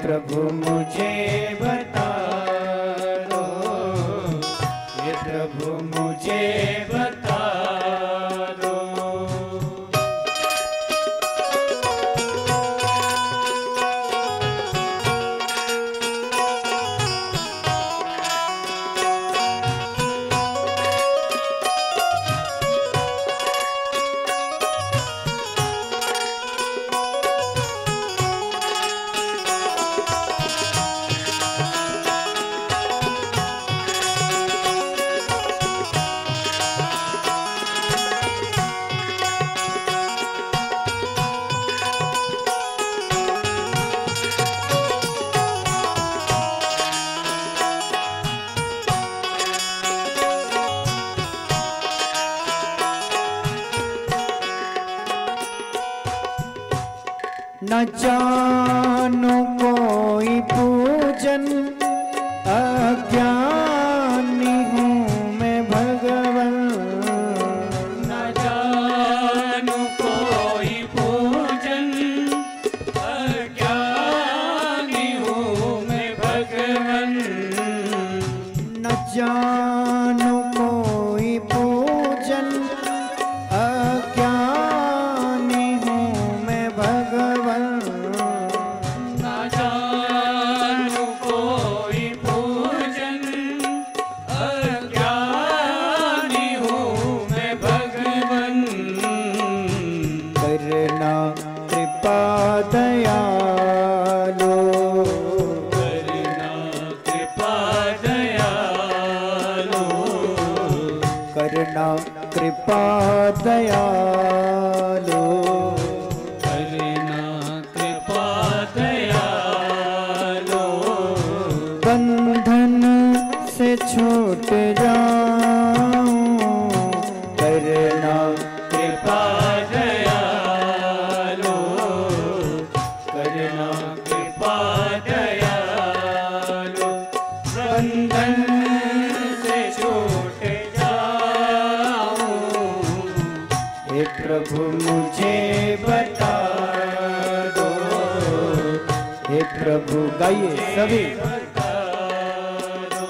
प्रभु मुझे बता दो, हे प्रभु मुझे बता दो। न जानो कोई पूजन, अज्ञानी हूँ मैं भगवन। न जानो कोई पूजन, अज्ञानी हूँ मैं भगवन। न जानो कोई पूजन, अज्ञानी हूँ मैं भगवन। न जानो कोई पूजन, अज्ञानी हूँ मैं भगवन। करना कृपा दयालो, करना कृपा दयालो, करना कृपा दयालो। करना कृपा दयालो। बंधन से छूट जाऊं, करना कृपा दयालो, करना कृपा दयालो। बंधन से छूट जाऊं, हे प्रभु मुझे बता दो, हे प्रभु। गाइए सभी। बता दो।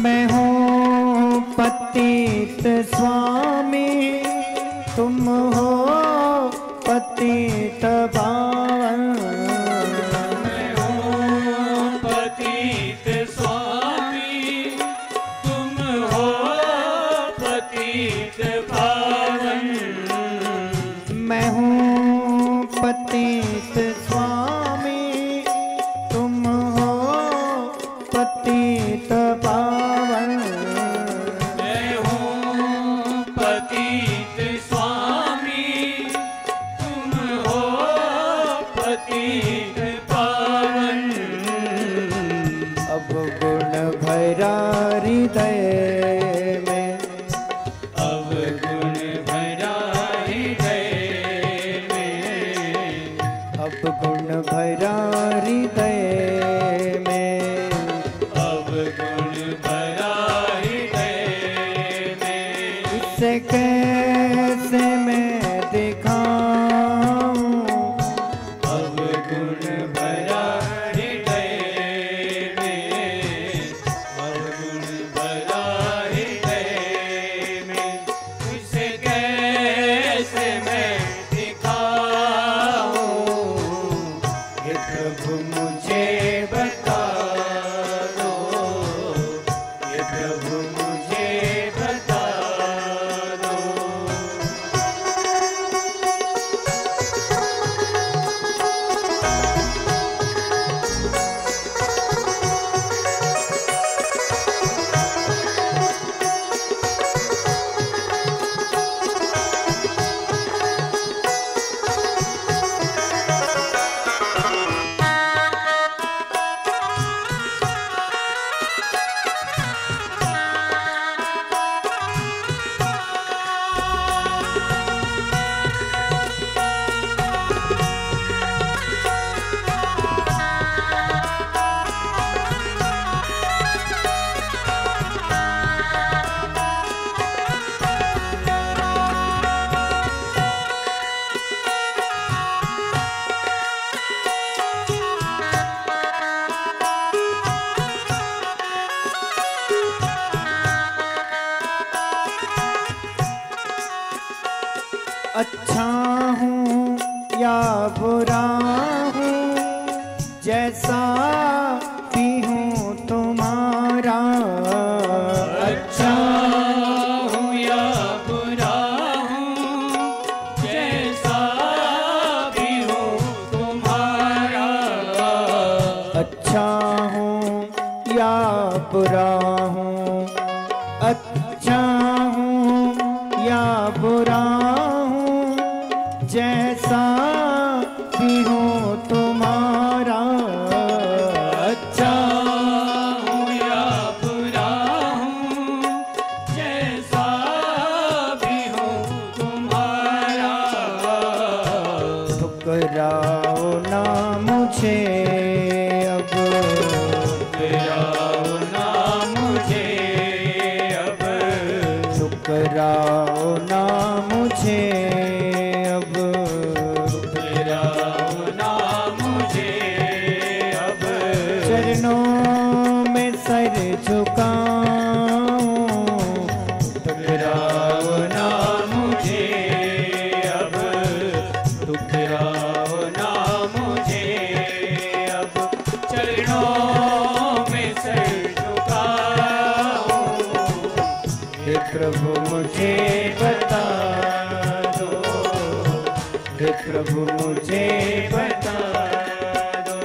मैं हूँ पतित स्वामी, तुम हो पतित पावन। मैं हूँ पतित स्वामी, तुम हो पतित पावन। मैं हूँ पतित स्वामी, तुम हो पतित पावन। मैं हूँ पतित स्वामी, तुम हो पतित पावन। अब गुण भरा हृदय में, अब गुण भरा हृदय में, अब गुण भरा हृदय में। अब गुण भरा हृदय में। इससे कैसे मैं दिखाऊं, अब गुण भरा हृदय में। प्रभु मुझे बता दो, ये प्रभु मुझे बता दो। अच्छा हूँ या बुरा हूँ, जैसा भी हूँ तुम्हारा। अच्छा हूँ या बुरा हूँ, जैसा भी हूँ तुम्हारा। अच्छा हूँ या बुरा हूँ, अच्छा हूँ या बुरा हूँ, जैसा भी हूँ तुम्हारा। अच्छा हूँ या बुरा हूँ, जैसा भी हूँ तुम्हारा। ठुकराओ ना मुझे अब, ठुकराओ ना मुझे अब, ठुकराओ ना मुझे अब। ठुकराओ ना मुझे अब। चरणों में सर झुकाऊं, ठुकराओ ना मुझे अब, ठुकराओ ना मुझे अब। चरणों में सिर झुकाऊं, हे प्रभु मुझे बता दो, हे प्रभु मुझे बता दो।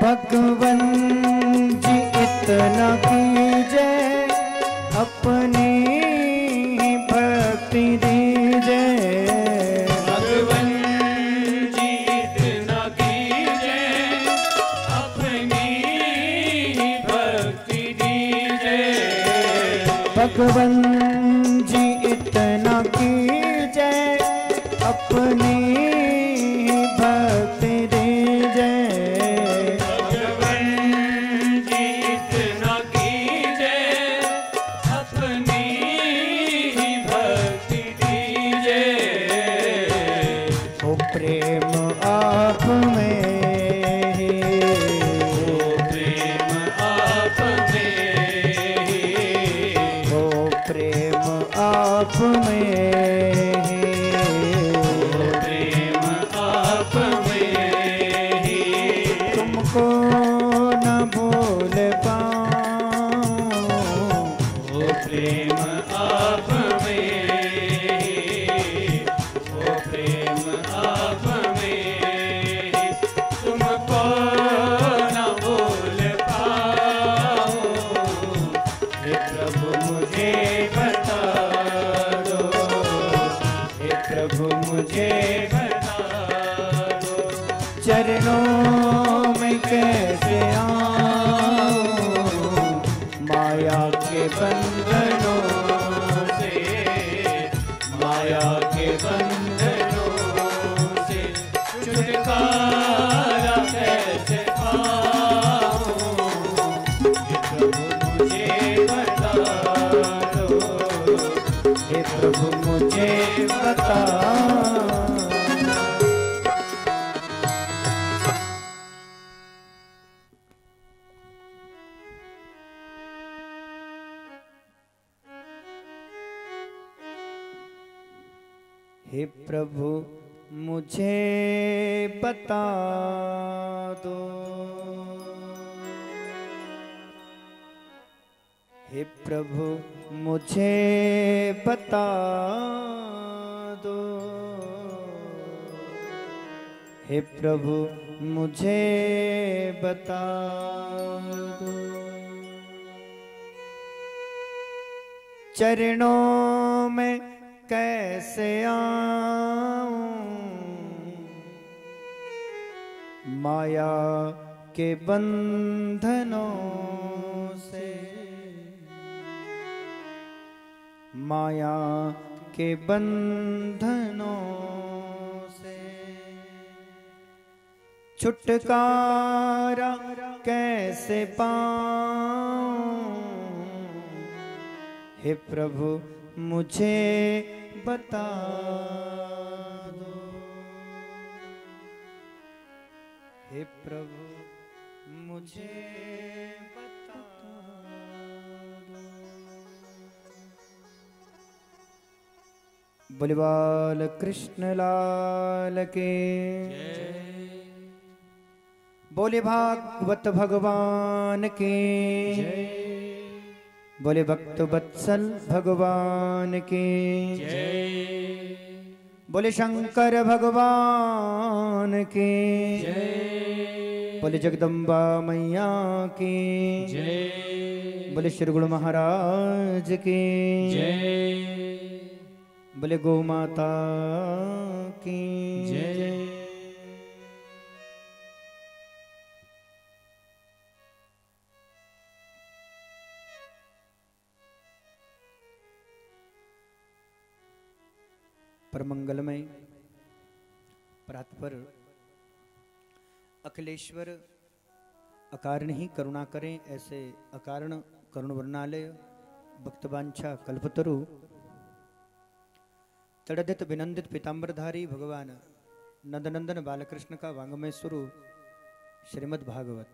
भगवन जी इतना कीजिए, अपनी ही भक्ति दीजिए। भगवन जी इतना कीजिए, अपनी ही भक्ति दीजिए। भगवन जी इतना कीजिए, अपनी ही भक्ति दीजिए। भगवन जी इतना कीजिए, अपनी ही भक्ति दीजिए। ओ प्रेम आप में ही, ओ प्रेम आप में ही, ओ प्रेम कैसे आऊं माया के बंधनों से, माया के बंधनों से छुटकारा कैसे पाऊं, ये प्रभु मुझे बता दो, हे प्रभु मुझे बता। हे प्रभु मुझे बता दो, हे प्रभु मुझे बता दो, हे प्रभु मुझे बता दो। चरणों में कैसे आऊं माया के बंधनों से, माया के बंधनों से छुटकारा कैसे पाऊं, हे प्रभु मुझे बता दो, हे प्रभु मुझे बता दो। बोले बाल कृष्ण लाल के, बोले भागवत भगवान के, बोले भक्त वत्सल भगवान की, बोले शंकर भगवान की, बोले जगदम्बा मैया की, बोले श्री गुरु महाराज की, बोले गौ माता की। परमंगलमय परात्पर अखिलेश्वर अकारण ही करुणा करें, ऐसे अकारण करुण वर्णालय भक्तवांछा कल्पतरु तड़दित विनंदित पीताम्बरधारी भगवान नंदनंदन बालकृष्ण का वांगमय स्वरूप श्रीमद् भागवत।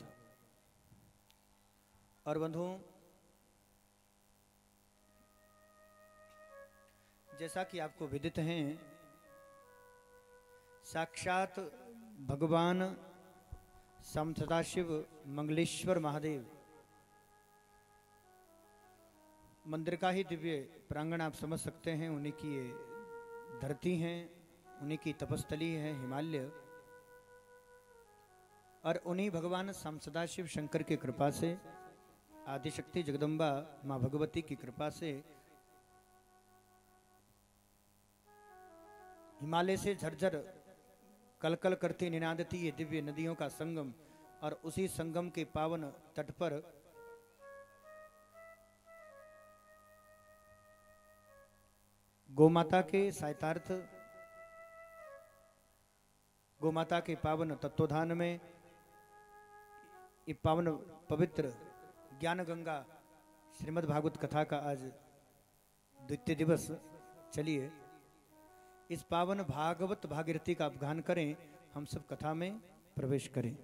और बंधुओं, जैसा कि आपको विदित हैं, साक्षात भगवान सम सदाशिव मंगलेश्वर महादेव मंदिर का ही दिव्य प्रांगण आप समझ सकते हैं। उन्हीं की ये धरती हैं, उन्हीं की तपस्थली है हिमालय, और उन्हीं भगवान सम सदाशिव शंकर की कृपा से, आदिशक्ति जगदम्बा माँ भगवती की कृपा से हिमालय से झरझर कलकल करती निनादती ये दिव्य नदियों का संगम, और उसी संगम के पावन तट पर गोमाता के साहित्यार्थ, गोमाता के पावन तत्वधान में ये पावन पवित्र ज्ञान गंगा श्रीमद् भागवत कथा का आज द्वितीय दिवस। चलिए इस पावन भागवत भागीरथी का अपगान करें, हम सब कथा में प्रवेश करें।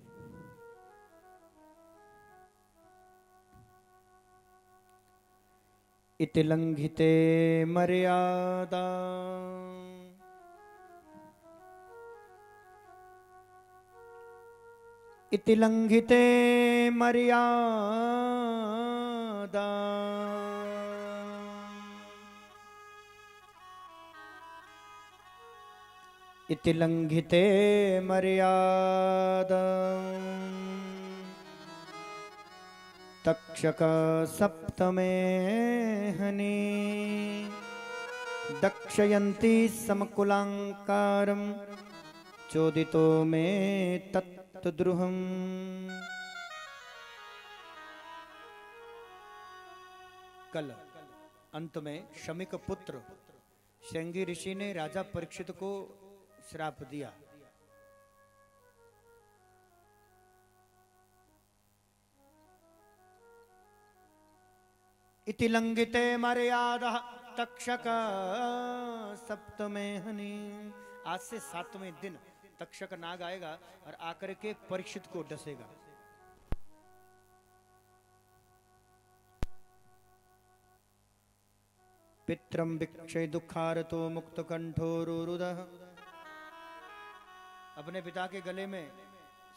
इति लंघिते मर्यादा, इति लंघिते मर्यादा, इति लंघिते मर्यादा, तक्षक सप्तमे हनि दक्षयन्ति समकुलांकारं चोदितो मे तत्द्रुहम्। कल अंत में शमिक पुत्र श्रृंगी ऋषि ने राजा परीक्षित को श्राप दिया। इति लंघिते मर्यादा तक्षक सप्तमे हनि। आज से 7वें दिन तक्षक नाग आएगा और आकर के परीक्षित को डसेगा। पित्रम भिक्षय दुखारतो मुक्त कंठोरुरुदः। अपने पिता के गले में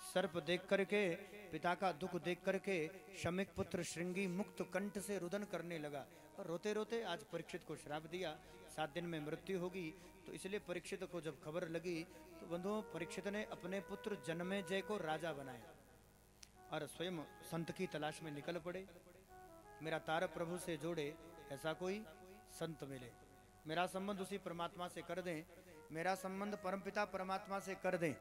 सर्प देख करके, पिता का दुख देख करके शमिक पुत्र श्रृंगी मुक्त कंठ से रुदन करने लगा और रोते रोते आज परीक्षित को श्राप दिया, 7 दिन में मृत्यु होगी। तो इसलिए परीक्षित को जब खबर लगी तो बंधुओं, परीक्षित ने अपने पुत्र जन्मेजय को राजा बनाया और स्वयं संत की तलाश में निकल पड़े। मेरा तार प्रभु से जोड़े ऐसा कोई संत मिले, मेरा संबंध उसी परमात्मा से कर दें, मेरा संबंध परमपिता परमात्मा से कर दें,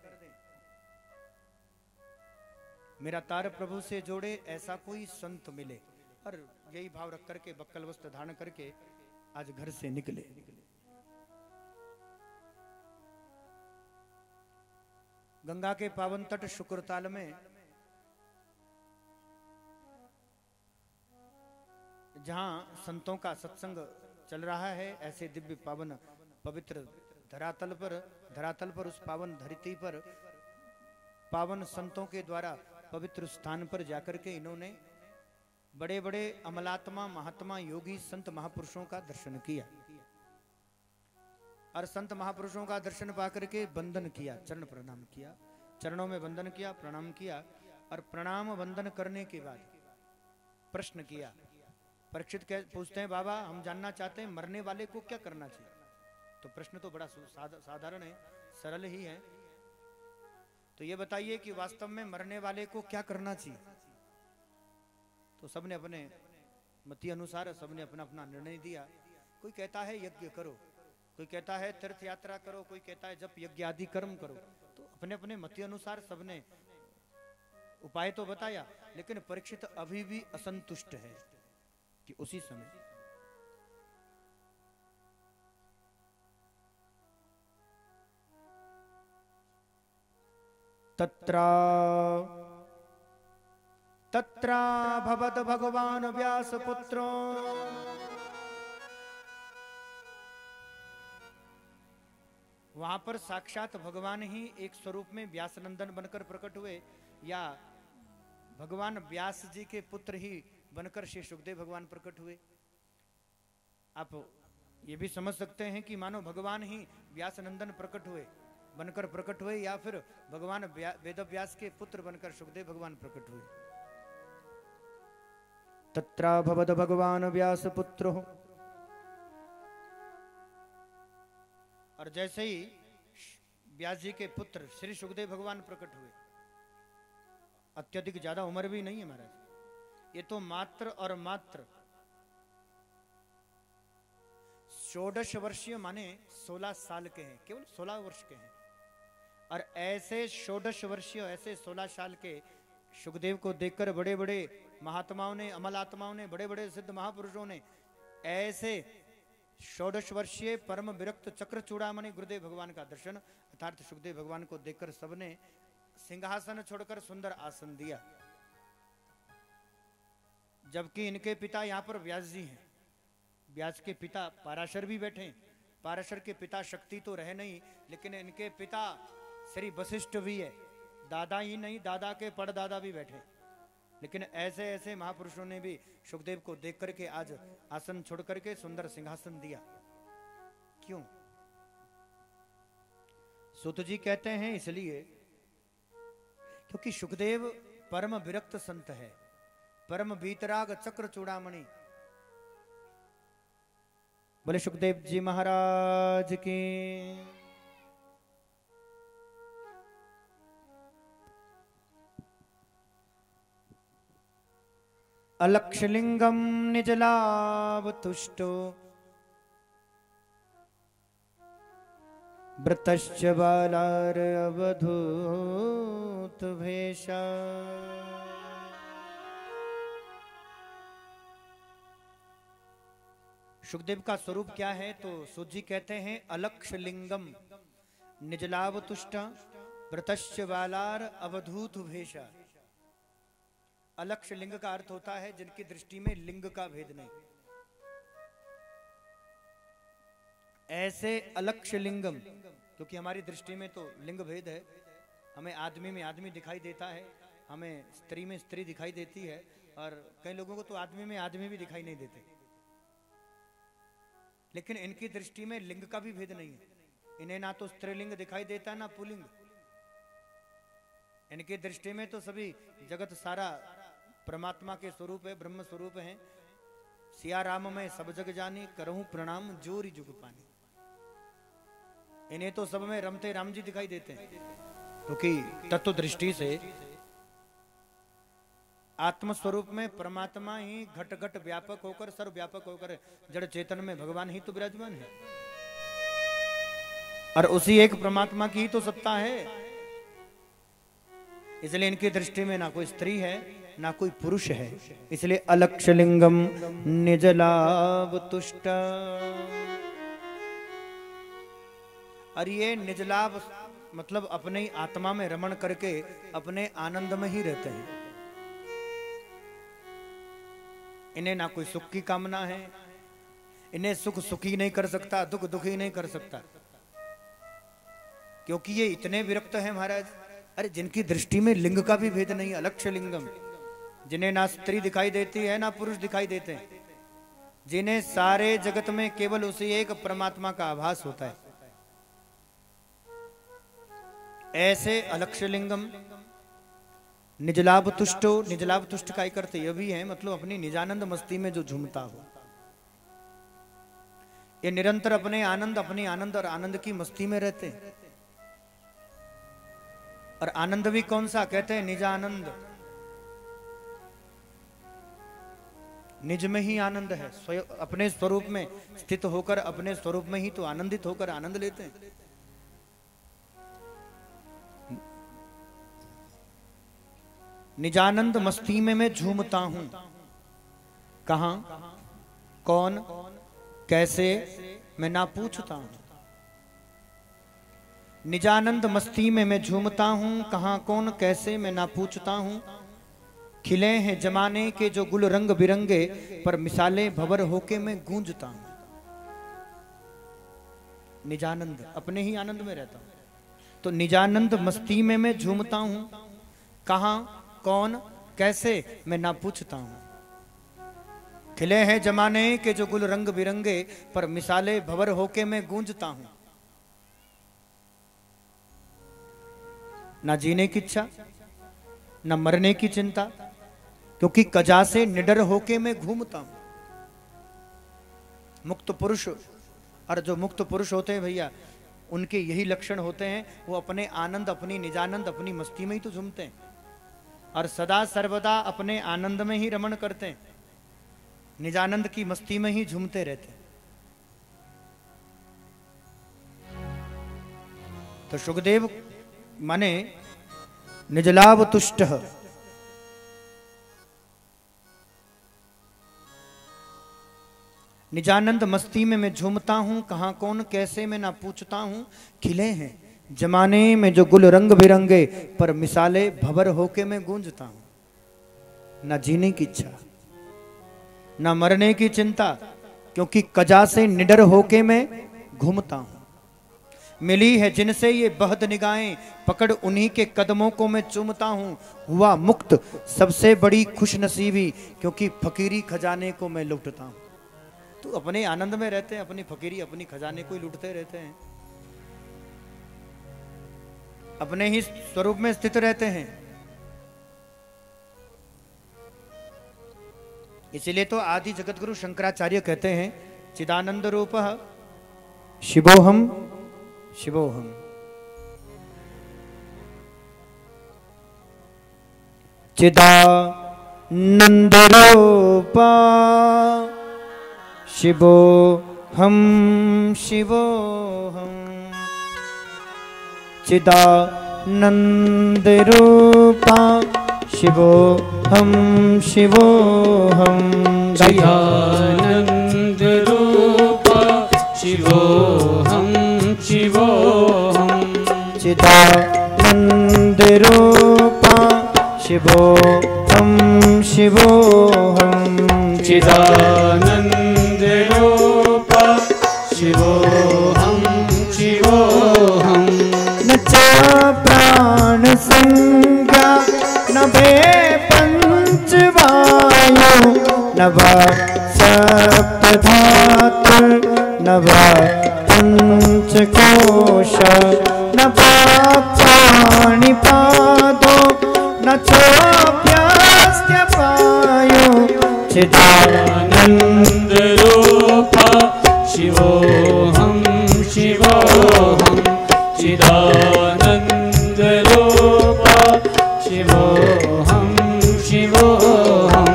मेरा तार प्रभु से जोड़े ऐसा कोई संत मिले। और यही भाव रख करके बक्कल वस्त्र धारण करके आज घर से निकले। गंगा के पावन तट शुक्रताल में जहां संतों का सत्संग चल रहा है, ऐसे दिव्य पावन पवित्र धरातल पर उस पावन धरती पर पावन संतों के द्वारा पवित्र स्थान पर जाकर के इन्होंने बड़े बड़े अमलात्मा महात्मा योगी संत महापुरुषों का दर्शन किया और संत महापुरुषों का दर्शन पाकर के वंदन किया, चरण प्रणाम किया, चरणों में वंदन किया, प्रणाम किया और प्रणाम वंदन करने के बाद प्रश्न किया। परीक्षित पूछते हैं, बाबा हम जानना चाहते हैं मरने वाले को क्या करना चाहिए। तो प्रश्न तो बड़ा साधारण है, सरल ही है। तो ये बताइए कि वास्तव में मरने वाले को क्या करना चाहिए। तो सबने अपने मति अनुसार सबने अपना अपना निर्णय दिया। कोई कहता है यज्ञ करो, कोई कहता है तीर्थ यात्रा करो, कोई कहता है जप यज्ञ आदि कर्म करो। तो अपने अपने मति अनुसार सबने उपाय तो बताया, लेकिन परीक्षित अभी भी असंतुष्ट है कि उसी समय तत्रा भवत भगवान व्यास पुत्रो वहां पर साक्षात भगवान ही एक स्वरूप में व्यास नंदन बनकर प्रकट हुए, या भगवान व्यास जी के पुत्र ही बनकर श्री सुखदेव भगवान प्रकट हुए। आप ये भी समझ सकते हैं कि मानो भगवान ही व्यास नंदन प्रकट हुए, बनकर प्रकट हुए, या फिर भगवान वेद व्यास के पुत्र बनकर सुखदेव भगवान प्रकट हुए। तत्रा भवद भगवान व्यास पुत्र हो। और जैसे ही व्यास जी के पुत्र श्री सुखदेव भगवान प्रकट हुए, अत्यधिक ज्यादा उम्र भी नहीं है महाराज, ये तो मात्र और मात्र 16 वर्षीय माने 16 साल के हैं, केवल 16 वर्ष के हैं। और ऐसे 16 वर्षीय, ऐसे 16 साल के सुखदेव को देखकर बड़े बड़े महात्माओं ने, अमल आत्माओं ने, बड़े बड़े सिद्ध महापुरुषों ने ऐसे 16 वर्षीय परम विरक्त चक्र चूड़ामणि गुरुदेव भगवान का दर्शन अर्थात सुखदेव भगवान को देखकर सबने सिंहासन छोड़कर सुंदर आसन दिया। जबकि इनके पिता यहाँ पर व्यास जी हैं, व्यास के पिता पाराशर भी बैठे। पाराशर के पिता शक्ति तो रहे नहीं, लेकिन इनके पिता श्री वशिष्ठ भी है, दादा ही नहीं दादा के परदादा भी बैठे। लेकिन ऐसे ऐसे महापुरुषों ने भी सुखदेव को देख करके आज आसन छोड़ करके सुंदर सिंहासन दिया। क्यों? सुत जी कहते हैं इसलिए क्योंकि सुखदेव परम विरक्त संत है, परम वीतराग चक्र चूड़ामणि। बोले सुखदेव जी महाराज की। अलक्षलिंगम निजलाभ तुष्टो व्रतश्च बालार अवधूत भेषा। सुखदेव का स्वरूप क्या है? तो सूत जी कहते हैं अलक्ष लिंगम निजलाभ तुष्ट व्रतश्च बालार अवधूत भेषा। अलक्ष लिंग का अर्थ होता है जिनकी दृष्टि में लिंग का भेद नहीं। ऐसे अलक्ष लिंगम, क्योंकि हमारी दृष्टि में तो लिंग भेद है, हमें आदमी में आदमी दिखाई देता है, हमें स्त्री में स्त्री दिखाई देती है, और कई लोगों को तो आदमी में आदमी भी दिखाई नहीं देते। लेकिन इनकी दृष्टि में लिंग का भी भेद नहीं है। इन्हें ना तो स्त्रीलिंग दिखाई देता ना पुल्लिंग। इनकी दृष्टि में तो सभी जगत सारा परमात्मा के स्वरूप है, ब्रह्म स्वरूप है। सिया राम में सब जग जानी, करहूं प्रणाम जोरी जुग पानी। इन्हें तो सब में रमते राम जी दिखाई देते हैं, क्योंकि तत्व दृष्टि से आत्म स्वरूप में परमात्मा ही घट घट व्यापक होकर, सर्वव्यापक होकर जड़ चेतन में भगवान ही तो विराजमान है, और उसी एक परमात्मा की ही तो सत्ता है। इसलिए इनकी दृष्टि में ना कोई स्त्री है ना कोई पुरुष है। इसलिए अलक्ष लिंगम निजलाभ तुष्ट। और ये निजलाभ मतलब अपने ही आत्मा में रमण करके अपने आनंद में ही रहते हैं। इन्हें ना कोई सुख की कामना है, इन्हें सुख सुखी नहीं कर सकता, दुख दुखी नहीं कर सकता, क्योंकि ये इतने विरक्त हैं महाराज। अरे जिनकी दृष्टि में लिंग का भी भेद नहीं, अलक्ष लिंगम, जिन्हें ना स्त्री दिखाई देती है ना पुरुष दिखाई देते हैं, जिन्हें सारे जगत में केवल उसी एक परमात्मा का आभास होता है, ऐसे अलक्ष लिंगम निजलाभ तुष्टो। निजलाभ तुष्ट का एक अर्थ यह भी है, मतलब अपनी निजानंद मस्ती में जो झूमता हो। ये निरंतर अपने आनंद और आनंद की मस्ती में रहते हैं। और आनंद भी कौन सा? कहते हैं निजानंद। निज में ही आनंद है, स्वयं अपने स्वरूप में स्थित होकर अपने स्वरूप में ही तो आनंदित होकर आनंद लेते हैं। निजानंद मस्ती में मैं झूमता हूं, कहां कौन कैसे मैं ना पूछता हूं। निजानंद मस्ती में मैं झूमता हूं, कहां कौन कैसे मैं ना पूछता हूं। खिले हैं जमाने के जो गुल रंग बिरंगे, पर मिसाले भंवर होके मैं गूंजता हूं। निजानंद, अपने ही आनंद में रहता हूं। तो निजानंद मस्ती में मैं झूमता हूं, कहां कौन कैसे मैं ना पूछता हूं। खिले हैं जमाने के जो गुल रंग बिरंगे, पर मिसाले भंवर होके मैं गूंजता हूं। ना जीने की इच्छा ना मरने की चिंता, क्योंकि कजा से निडर होके मैं घूमता हूं। मुक्त पुरुष, और जो मुक्त पुरुष होते हैं भैया, उनके यही लक्षण होते हैं। वो अपने आनंद, अपनी निजानंद, अपनी मस्ती में ही तो झूमते हैं, और सदा सर्वदा अपने आनंद में ही रमण करते हैं, निजानंद की मस्ती में ही झूमते रहते हैं। तो सुखदेव माने निजलाभ तुष्ट। निजानंद मस्ती में मैं झूमता हूं, कहां कौन कैसे मैं ना पूछता हूं। खिले हैं जमाने में जो गुल रंग बिरंगे, पर मिसाले भंवर होके मैं गूंजता हूं। ना जीने की इच्छा ना मरने की चिंता, क्योंकि कजा से निडर होके मैं घूमता हूं। मिली है जिनसे ये बहद निगाहें, पकड़ उन्हीं के कदमों को मैं चूमता हूं। हुआ मुक्त सबसे बड़ी खुश नसीबी, क्योंकि फकीरी खजाने को मैं लूटता हूं। तो अपने आनंद में रहते हैं, अपनी फकीरी अपनी खजाने को ही लूटते रहते हैं, अपने ही स्वरूप में स्थित रहते हैं। इसीलिए तो आदि जगतगुरु शंकराचार्य कहते हैं, चिदानंद रूपः शिवोहम शिवोहम। चिदानंद रूपा शिवोहम शिवोहम। चिदानंद रूपा शिवोहम शिवोहम। चिदानंद रूपा शिवोऽहं शिवोऽहं चिदानंद रूपा शिवोऽहं शिवोऽहं चिदानंद रूपा शिवोऽहं शिवोऽहं न च प्राण संज्ञा न भे पंचवायु न वा सप्तधातु न वा पंचकोश न पाणिपादो न चोप्यस्य पायो चिदानंद रूपा शिवोऽहं शिवोऽहं चिदानंद रूपा शिवोऽहं शिवोऽहं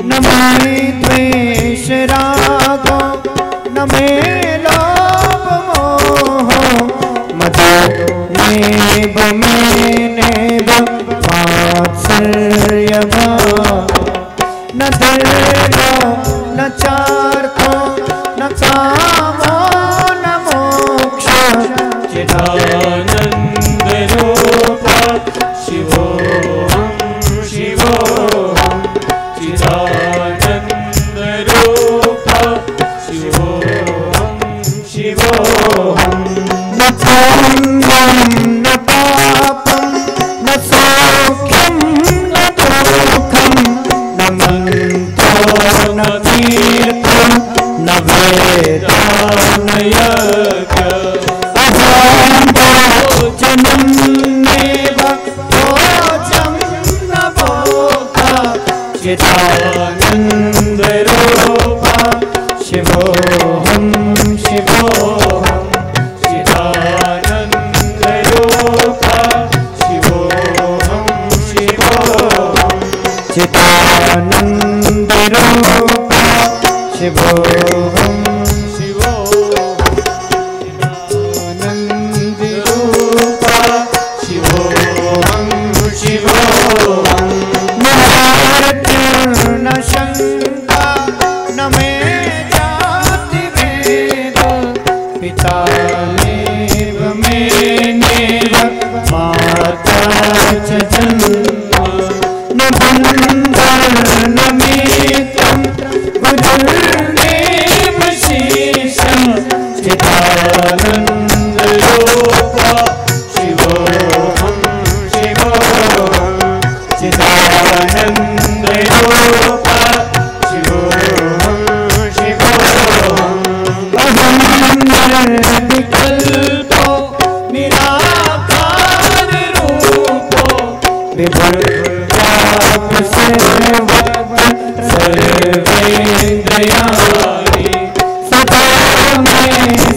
न मे द्वेष रागो न मे लोभ मोहो मदो नेव मेनेव वात्सल्यभाव न धर्मो न चार्थो न कामो न मोक्ष चिदानंद रूपा शिवोऽहं शिवोऽहं चिदानंद रूपा शिवोऽहं शिवोऽहं न पुण्यं न पापं न सौख्यं न दुःखं न मन्त्रो न तीर्थं न वेदान यज्ञ अहं भोजनं नैव भोजं न भोगा चिदानंद रूपा शिवोऽहं शिवोऽहं चिदानंद रूपा शिवोऽहं शिवोऽहं चिदानंद रूपा शिवोऽहं चिदानंद रूपा शिवोऽहं शिवोऽहं न मृत्यु न शंका न मे जाति भेद पिता नैव मेनेव माता च जन्म न बन्धन न मित्रं गुरुर्नैव शेषं चिदानंद रूपा शिवोऽहं शिवोऽहं चिदानंद रूपा शिवोऽहं शिवोऽहं अहं निर्विकल्पो निराकार रूपो विभुर्व्याप्य सर्वेन्द्रियाणि सदा मैं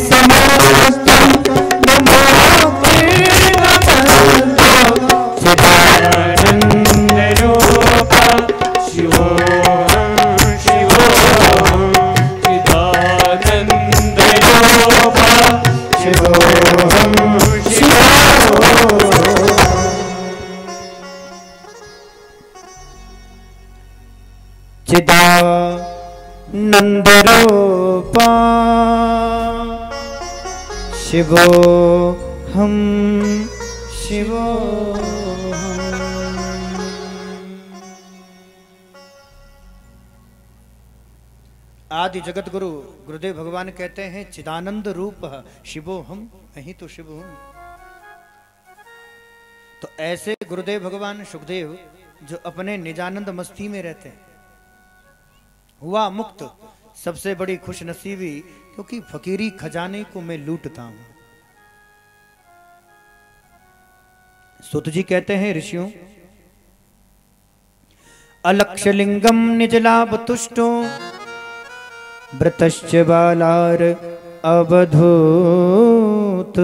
समस्तं चिदानंद रूपा शिवोऽहं शिवोऽहं चिदानंद रूपा शिवोऽहं शिवोऽहं चिदानंद रूपा शिवोऽहं शिवोऽहम्। आदि जगत गुरु गुरुदेव भगवान कहते हैं चिदानंद रूप शिवोऽहम्, अहीं तो शिव हूं। तो ऐसे गुरुदेव भगवान सुखदेव जो अपने निजानंद मस्ती में रहते हैं, हुआ मुक्त सबसे बड़ी खुश नसीबी, क्योंकि फकीरी खजाने को मैं लूटता हूं। सुत जी कहते हैं ऋषियों, अलक्ष्य लिंगम निज लाभ तुष्टो व्रतश्च बालार अवधूत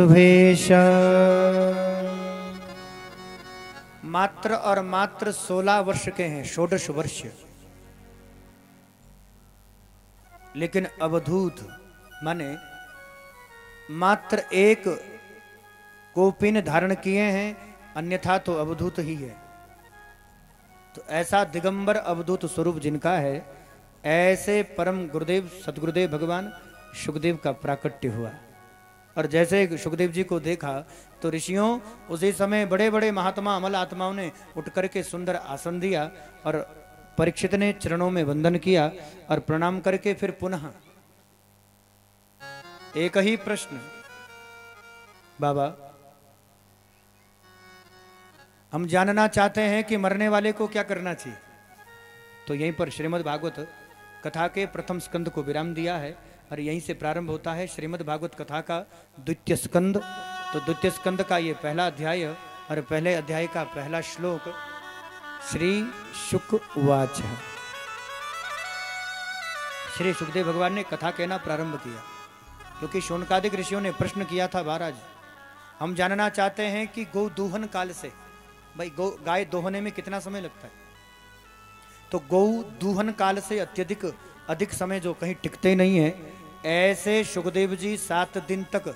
भेषा। मात्र और मात्र 16 वर्ष के हैं, 16 वर्ष, लेकिन अवधूत माने मात्र एक कोपिन धारण किए हैं, अन्यथा तो अवधूत ही है। तो ऐसा दिगंबर अवधूत स्वरूप जिनका है, ऐसे परम गुरुदेव सदगुरुदेव भगवान सुखदेव का प्राकट्य हुआ। और जैसे सुखदेव जी को देखा तो ऋषियों उसी समय बड़े बड़े महात्मा अमल आत्माओं ने उठ करके सुंदर आसन दिया और परीक्षित ने चरणों में वंदन किया और प्रणाम करके फिर पुनः एक ही प्रश्न, बाबा हम जानना चाहते हैं कि मरने वाले को क्या करना चाहिए। तो यहीं पर श्रीमद् भागवत कथा के प्रथम स्कंद को विराम दिया है और यहीं से प्रारंभ होता है श्रीमद् भागवत कथा का द्वितीय स्कंद। तो द्वितीय स्कंद का ये पहला अध्याय और पहले अध्याय का पहला श्लोक श्री शुक उवाच है। श्री सुखदेव भगवान ने कथा कहना प्रारंभ किया क्योंकि शौनकादिक ऋषियों ने प्रश्न किया था, महाराज हम जानना चाहते हैं कि गौ दूहन काल से, भाई गाय दोहने में कितना समय लगता है। तो गौ दूहन काल से अत्यधिक अधिक समय जो कहीं टिकते नहीं है, ऐसे सुखदेव जी 7 दिन तक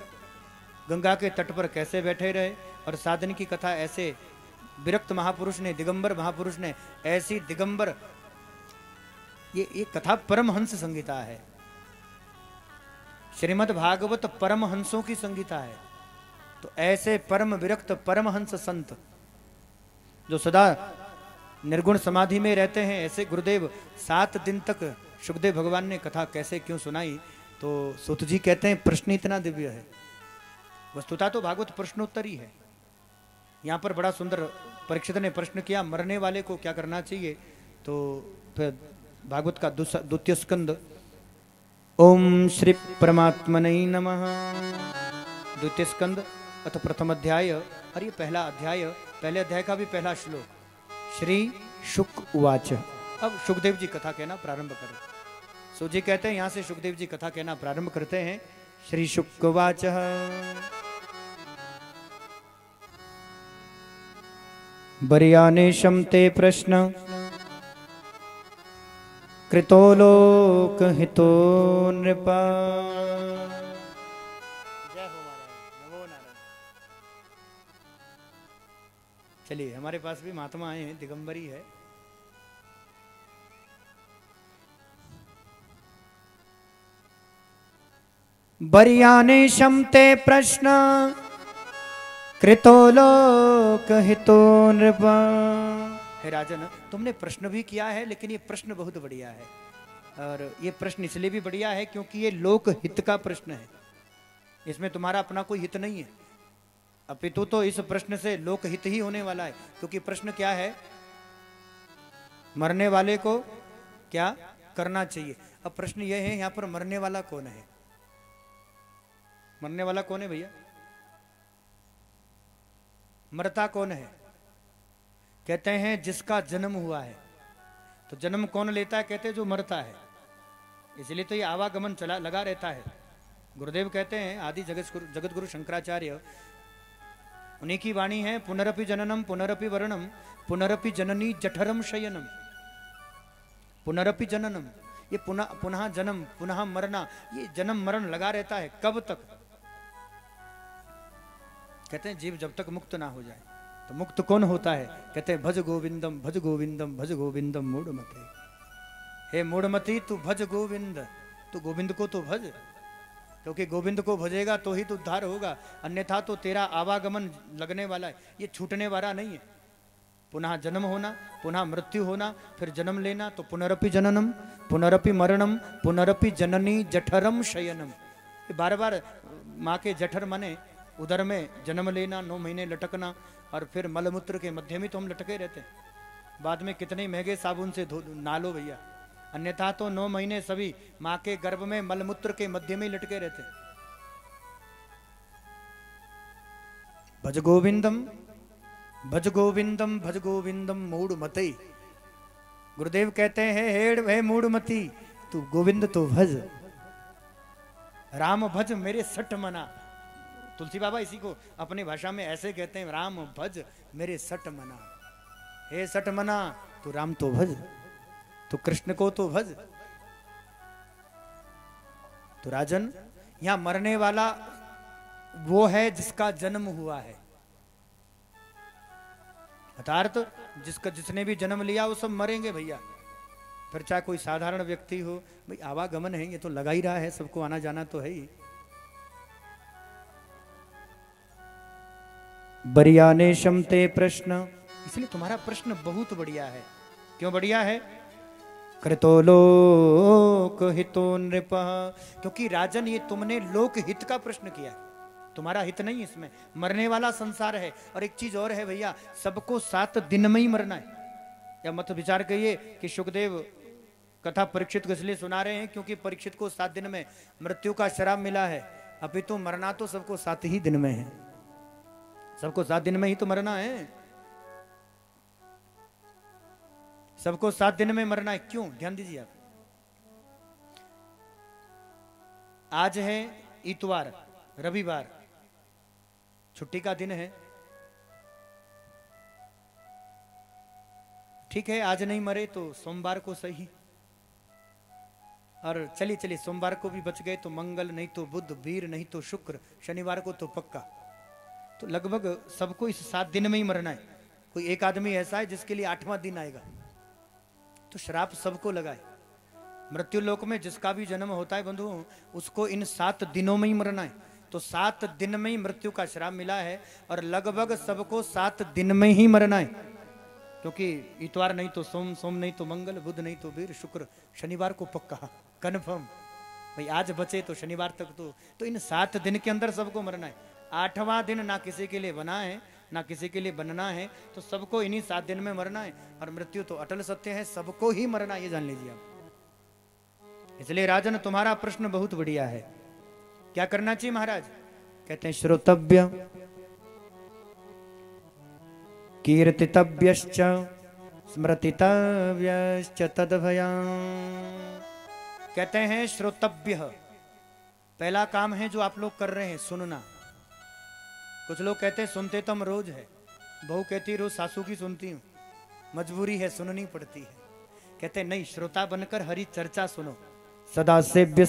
गंगा के तट पर कैसे बैठे रहे। और 7 दिन की कथा ऐसे विरक्त महापुरुष ने, दिगंबर महापुरुष ने ऐसी दिगंबर, ये कथा परमहंस संगीता है। श्रीमद् भागवत परमहंसों की संगीता है। तो ऐसे परम विरक्त परमहंस संत जो सदा निर्गुण समाधि में रहते हैं, ऐसे गुरुदेव 7 दिन तक सुखदेव भगवान ने कथा कैसे क्यों सुनाई। तो सूत जी कहते हैं प्रश्न इतना दिव्य है। वस्तुतः तो भागवत प्रश्नोत्तरी है। यहाँ पर बड़ा सुंदर परीक्षित ने प्रश्न किया, मरने वाले को क्या करना चाहिए। तो फिर भागवत का द्वितीय स्कंद, ओम श्री परमात्मने नमः, द्वितीय स्कंद अथ प्रथम अध्याय। और ये पहला अध्याय, पहले अध्याय का भी पहला श्लोक, श्री शुक उवाच। अब सुखदेव जी कथा कहना प्रारंभ करें। सो जी कहते हैं यहां से सुखदेव जी कथा कहना प्रारंभ करते हैं। श्री शुक उवाच, बर्यानेशं ते प्रश्न कृतो लोक हितो नृपा। जय हो महाराज, नमो नारायण। चलिए हमारे पास भी महात्मा आए हैं, दिगंबरी है। बर्यानेशं ते प्रश्न कृतो लोक हितो नृपा। हे राजन, तुमने प्रश्न भी किया है, लेकिन ये प्रश्न बहुत बढ़िया है। और ये प्रश्न इसलिए भी बढ़िया है क्योंकि ये लोक हित का प्रश्न है। इसमें तुम्हारा अपना कोई हित नहीं है, अपितु तो इस प्रश्न से लोक हित ही होने वाला है। क्योंकि प्रश्न क्या है, मरने वाले को क्या करना चाहिए। अब प्रश्न यह है यहाँ पर मरने वाला कौन है। मरने वाला कौन है भैया, मरता कौन है। कहते हैं जिसका जन्म हुआ है। तो जन्म कौन लेता है, कहते हैं जो मरता है। इसलिए तो ये आवागमन चला लगा रहता है। गुरुदेव कहते हैं आदि जगत गुरु शंकराचार्य, उन्हीं की वाणी है, पुनरपि जननम पुनरपि वर्णम पुनरपि जननी जठरम शयनम। पुनरपि जननम, ये पुनः जन्म पुनः मरना, ये जन्म मरण लगा रहता है। कब तक, कहते हैं जीव जब तक मुक्त ना हो जाए। तो मुक्त कौन होता है, कहते हैं भज गोविंदम भज गोविंदम भज गोविंदम मूढ़मते। हे मूढ़मती तू भज गोविंद, तू गोविंद को तो भज, क्योंकि गोविंद को भजेगा तो ही तो उद्धार होगा। अन्यथा तो तेरा आवागमन लगने वाला है, ये छूटने वाला नहीं है। पुनः जन्म होना, पुनः मृत्यु होना, फिर जन्म लेना। तो पुनरपि जननम पुनरपि मरणम पुनरपि जननी जठरम शयनम। ये बार बार माँ के जठर माने उधर में जन्म लेना, 9 महीने लटकना, और फिर मलमूत्र के मध्य में तो हम लटके रहते हैं। बाद में कितने महंगे साबुन से नहा लो भैया, अन्यथा तो 9 महीने सभी माँ के गर्भ में मलमूत्र के मध्य में लटके रहते। भज गोविंदम भज गोविंदम भज गोविंदम मूढ़मते। गुरुदेव कहते हैं हे मूढ़मती, तू गोविंद तो भज, राम भज मेरे सठ मना। तुलसी बाबा इसी को अपनी भाषा में ऐसे कहते हैं, राम भज मेरे सठ मना। हे सठ मना, तू राम तो भज, तू कृष्ण को तो भज। तो राजन, यहां मरने वाला वो है जिसका जन्म हुआ है। अर्थात जिसने भी जन्म लिया वो सब मरेंगे भैया। फिर चाहे कोई साधारण व्यक्ति हो, भाई आवागमन है, ये तो लगा ही रहा है, सबको आना जाना तो है ही। बरियाने शमते प्रश्न, इसलिए तुम्हारा प्रश्न बहुत बढ़िया है। क्यों बढ़िया है? कृतो लोक हितो नृप, क्योंकि राजन ये तुमने लोक हित का प्रश्न किया है, तुम्हारा हित नहीं इसमें। मरने वाला संसार है। और एक चीज और है भैया, सबको 7 दिन में ही मरना है। या मत विचार करिए कि सुखदेव कथा परीक्षित को इसलिए सुना रहे हैं क्योंकि परीक्षित को 7 दिन में मृत्यु का श्राप मिला है। अभी तो मरना तो सबको 7 ही दिन में है, सबको 7 दिन में ही तो मरना है, सबको 7 दिन में मरना है। क्यों? ध्यान दीजिए आप, आज है इतवार, रविवार छुट्टी का दिन है, ठीक है, आज नहीं मरे तो सोमवार को सही, और चलिए चलिए सोमवार को भी बच गए तो मंगल, नहीं तो बुध, वीर नहीं तो शुक्र, शनिवार को तो पक्का। तो लगभग सबको इस 7 दिन में ही मरना है। कोई एक आदमी ऐसा है जिसके लिए 8वां दिन आएगा, तो श्राप सबको लगाए। मृत्यु लोक में जिसका भी जन्म होता है बंधु, उसको इन 7 दिनों में ही मरना है। तो 7 दिन में ही मृत्यु का श्राप मिला है, और लगभग सबको 7 दिन में ही मरना है। क्योंकि इतवार नहीं तो सोम, सोम नहीं तो मंगल, बुध नहीं तो वीर, शुक्र, शनिवार को पक्का कन्फर्म। भाई आज बचे तो शनिवार तक तो इन 7 दिन के अंदर सबको मरना है। 8वां दिन ना किसी के लिए बना है ना किसी के लिए बनना है, तो सबको इन्हीं 7 दिन में मरना है। और मृत्यु तो अटल सत्य है, सबको ही मरना, ये जान लीजिए आप। इसलिए राजन तुम्हारा प्रश्न बहुत बढ़िया है। क्या करना चाहिए महाराज? कहते हैं श्रोतव्य कीर्तितव्यश्च स्मृतितव्यश्च तद्भयम्। कहते हैं श्रोतव्य, पहला काम है जो आप लोग कर रहे हैं, सुनना। कुछ लोग कहते हैं सुनते तो हम रोज है, बहू कहती रोज सासू की सुनती हूँ, मजबूरी है सुननी पड़ती है। कहते हैं नहीं, श्रोता बनकर हरि चर्चा सुनो। सदा सेव्य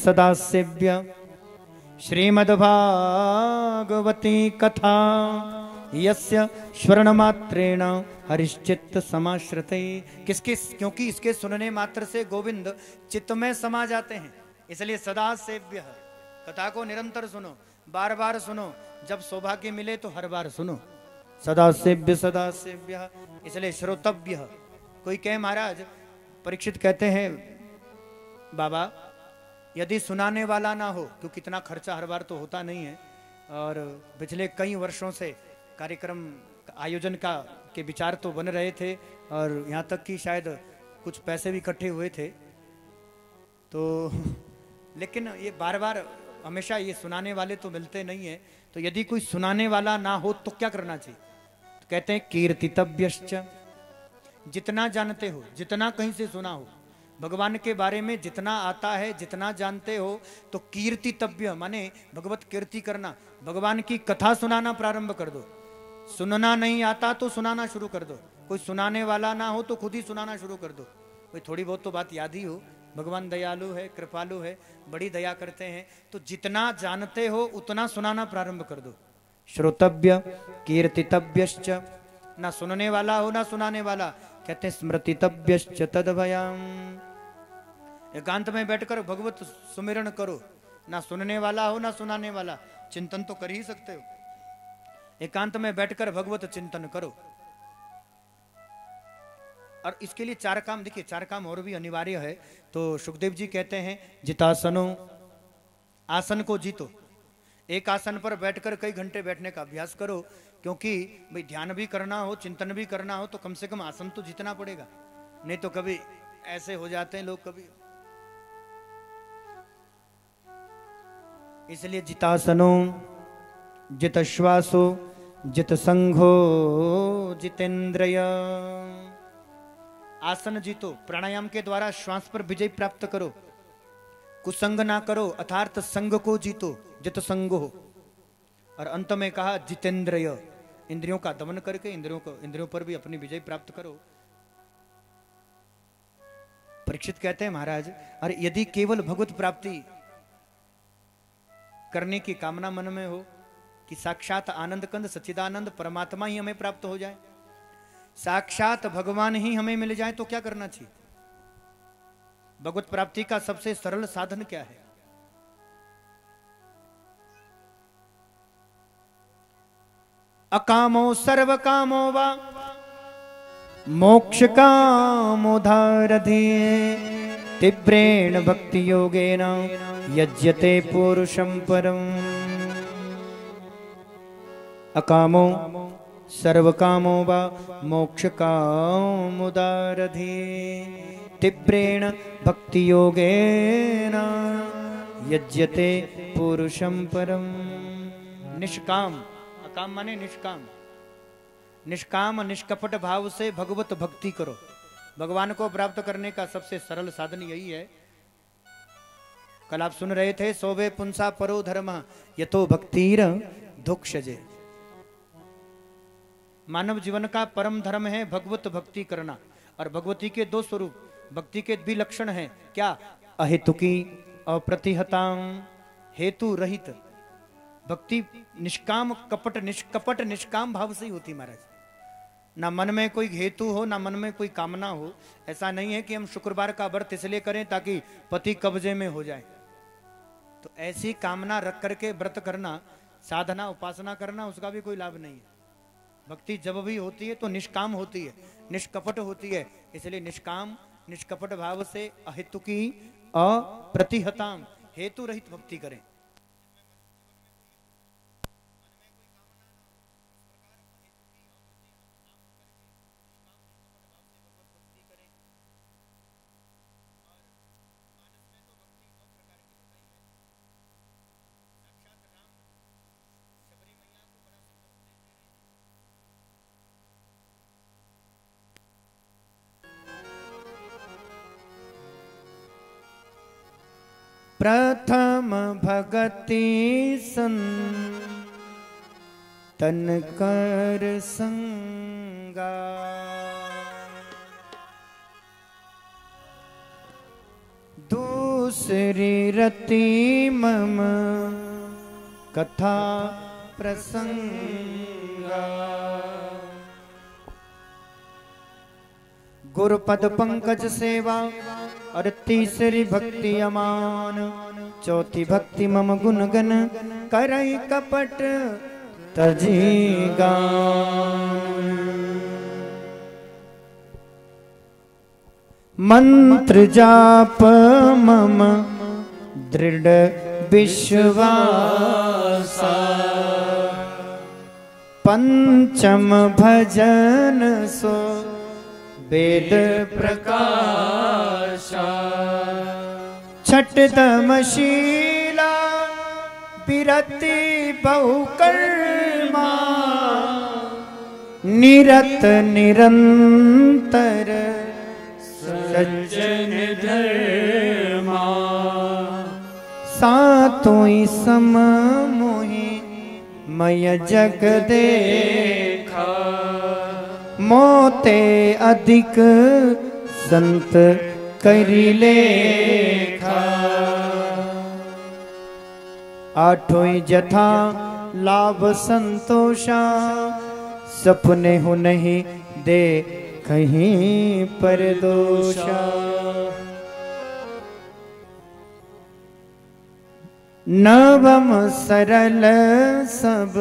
श्रीमद्भागवती कथा यस्य स्वर्ण मात्रेण हरिश्चित्त समाश्रिते। किसके? क्योंकि इसके सुनने मात्र से गोविंद चित्त में समा जाते हैं। इसलिए सदा सेव्य, कथा को निरंतर सुनो, बार बार सुनो, जब सौभाग्य मिले तो हर बार सुनो। सदा सेव्य, इसलिए श्रोतव्य। कोई कहे महाराज, परीक्षित कहते हैं बाबा यदि सुनाने वाला ना हो, क्योंकि इतना खर्चा हर बार तो होता नहीं है, और पिछले कई वर्षों से कार्यक्रम आयोजन के विचार तो बन रहे थे, और यहाँ तक कि शायद कुछ पैसे भी इकट्ठे हुए थे, तो लेकिन ये बार बार हमेशा ये सुनाने वाले तो मिलते नहीं है। तो यदि कोई सुनाने वाला ना हो तो क्या करना चाहिए? तो कहते हैं कीर्तितव्यश्च, जितना जानते हो, जितना कहीं से सुना हो, भगवान के बारे में जितना आता है, जितना जानते हो, तो कीर्तितव्य माने भगवत कीर्ति करना, भगवान की कथा सुनाना प्रारंभ कर दो। सुनना नहीं आता तो सुनाना शुरू कर दो। कोई सुनाने वाला ना हो तो खुद ही सुनाना शुरू कर दो। कोई थोड़ी बहुत तो बात याद ही हो, भगवान दयालु है, कृपालु है, बड़ी दया करते हैं, तो जितना जानते हो उतना सुनाना प्रारंभ कर दो। श्रोतव्य कीर्तितव्यश्च, ना सुनने वाला हो ना सुनाने वाला। कहते हैं स्मृतितव्यश्च तद्भयम्, एकांत में बैठकर भगवत सुमिरन करो, ना सुनने वाला हो ना सुनाने वाला, चिंतन तो कर ही सकते हो। एकांत में बैठकर भगवत चिंतन करो। और इसके लिए 4 काम, देखिए 4 काम और भी अनिवार्य है। तो सुखदेव जी कहते हैं जितासनो, आसन को जीतो। एक आसन पर बैठकर कई घंटे बैठने का अभ्यास करो, क्योंकि भाई ध्यान भी करना हो, चिंतन भी करना हो, तो कम से कम आसन तो जीतना पड़ेगा। नहीं तो कभी ऐसे हो जाते हैं लोग कभी। इसलिए जितासनो, जित श्वासो, जित संघो, जितेंद्रिय। आसन जीतो, प्राणायाम के द्वारा श्वास पर विजय प्राप्त करो, कुसंग ना करो, अर्थात संग को जीतो, जित संगो। और अंत में कहा जितेंद्रिय, इंद्रियों का दमन करके इंद्रियों पर भी अपनी विजय प्राप्त करो। परीक्षित कहते हैं महाराज, अरे यदि केवल भगवत प्राप्ति करने की कामना मन में हो कि साक्षात आनंद कंद सच्चिदानंद परमात्मा ही हमें प्राप्त हो जाए, साक्षात भगवान ही हमें मिल जाए, तो क्या करना चाहिए? भगवत प्राप्ति का सबसे सरल साधन क्या है? अकामो सर्व कामो वा मोक्ष कामोधारधि तीव्रेण भक्ति योगेन यज्यते पुरुषं परम। अकामो सर्व कामो वा मोक्ष कामोदारधि तीव्रेण भक्ति योगेन यज्यते पुरुषं परम। निष्काम, अकाम माने निष्काम, निष्काम निष्कपट भाव से भगवत भक्ति करो। भगवान को प्राप्त करने का सबसे सरल साधन यही है। कल आप सुन रहे थे, सोवे पुंसा परो धर्म यतो भक्तिर दुक्षजे। मानव जीवन का परम धर्म है भगवत भक्ति करना। और भगवती के दो स्वरूप, भक्ति के भी लक्षण हैं। क्या? अहेतुकी अप्रतिहतां, हेतु रहित भक्ति। निष्काम कपट निष्कपट निष्काम भाव से ही होती महाराज। ना मन में कोई हेतु हो, ना मन में कोई कामना हो। ऐसा नहीं है कि हम शुक्रवार का व्रत इसलिए करें ताकि पति कब्जे में हो जाए। तो ऐसी कामना रख करके व्रत करना, साधना उपासना करना, उसका भी कोई लाभ नहीं है। भक्ति जब भी होती है तो निष्काम होती है, निष्कपट होती है। इसलिए निष्काम निष्कपट भाव से अहेतुकी अप्रतिहतां, हेतु रहित भक्ति करें। प्रथम भगति सन तन कर संगा, दूसरी रति मम कथा प्रसंगा। गुरुपद पंकज सेवा और तीसरी भक्ति अमान, चौथी भक्ति मम गुणगन करई कपट तजी गान। मंत्र जाप मम दृढ़ विश्वासा, पंचम भजन सो वेद प्रकाशा। छठदमशीला विरति बहुकर्मा, निरत निरंतर सज्जन धर्मा। सातों सम मोहि मय जग देखा, मोते अधिक संत करी लेखा। आठों जथा लाभ संतोषा, सपने हो नहीं दे कहीं पर दोषा। नवम सरल सब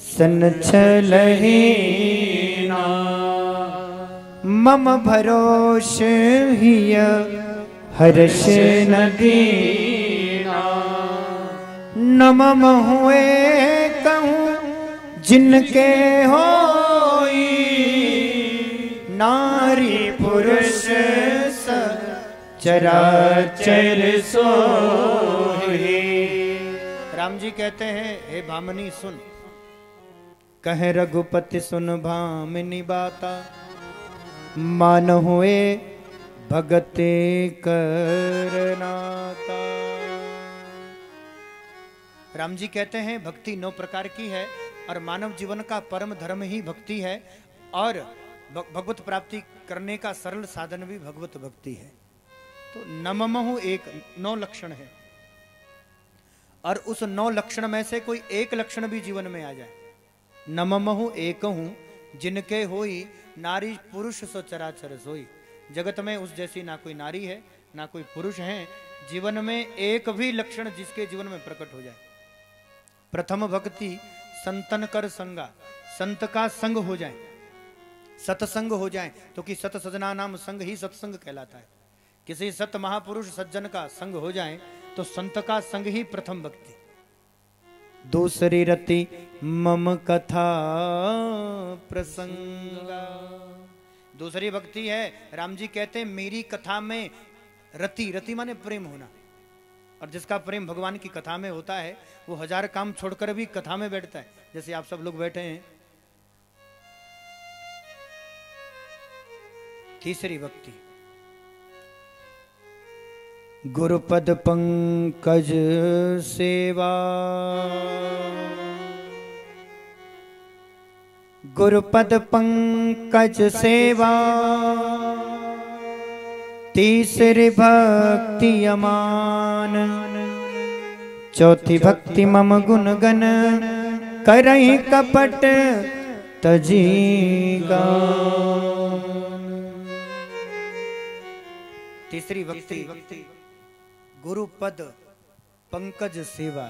संचलहीना, मम भरोष हिय हर्ष नदीना। नमम हुए कहूँ जिनके होई, नारी पुरुष सब चराचर सोई। राम जी कहते हैं, हे भामनी सुन, कह रघुपति सुन भामिनी बाता, मान हुए भगते करनाता। राम जी कहते हैं भक्ति 9 प्रकार की है और मानव जीवन का परम धर्म ही भक्ति है। और भगवत प्राप्ति करने का सरल साधन भी भगवत भक्ति है। तो नममहु एक 9 लक्षण है और उस 9 लक्षण में से कोई एक लक्षण भी जीवन में आ जाए। नममहु एकहु जिनके होई, नारी पुरुष सो चराचर सोई। जगत में उस जैसी ना कोई नारी है ना कोई पुरुष है, जीवन में एक भी लक्षण जिसके जीवन में प्रकट हो जाए। प्रथम भक्ति संतन कर संगा, संत का संग हो जाए, सत्संग हो जाए, तो कि सत सजना नाम संग ही सत्संग कहलाता है। किसी सत महापुरुष सज्जन का संग हो जाए तो संत का संग ही प्रथम भक्ति। दूसरी रति मम कथा प्रसंगा, दूसरी भक्ति है, राम जी कहते हैं मेरी कथा में रति, रति माने प्रेम होना, और जिसका प्रेम भगवान की कथा में होता है वो हजार काम छोड़कर भी कथा में बैठता है। जैसे आप सब लोग बैठे हैं। तीसरी भक्ति गुरुपद पंकज सेवा, गुरुपद पंकज सेवा, तीसरी भक्ति अमान, चौथी भक्ति मम गुण गण करहि कपट तजीगा। तीसरी भक्ति गुरुपद पंकज सेवा,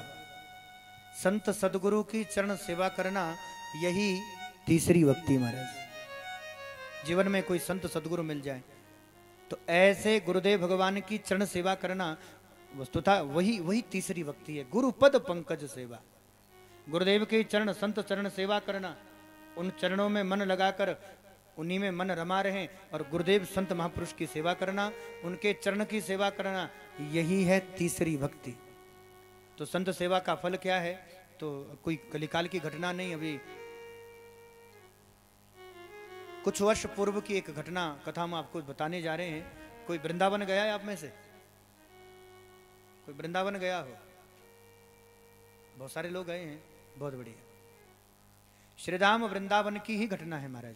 संत सदगुरु की चरण सेवा करना, यही तीसरी भक्ति महाराज। जीवन में कोई संत सदगुरु मिल जाए तो ऐसे गुरुदेव भगवान की चरण सेवा करना वस्तुतः वही तीसरी भक्ति है, गुरुपद पंकज सेवा। गुरुदेव के चरण संत चरण सेवा करना, उन चरणों में मन लगाकर उन्हीं में मन रमा रहे और गुरुदेव संत महापुरुष की सेवा करना, उनके चरण की सेवा करना, यही है तीसरी भक्ति। तो संत सेवा का फल क्या है? तो कोई कलिकाल की घटना नहीं, अभी कुछ वर्ष पूर्व की एक घटना कथा हम आपको बताने जा रहे हैं। कोई वृंदावन गया है आप में से? कोई वृंदावन गया हो? बहुत सारे लोग गए हैं, बहुत बढ़िया। श्रीधाम वृंदावन की ही घटना है महाराज।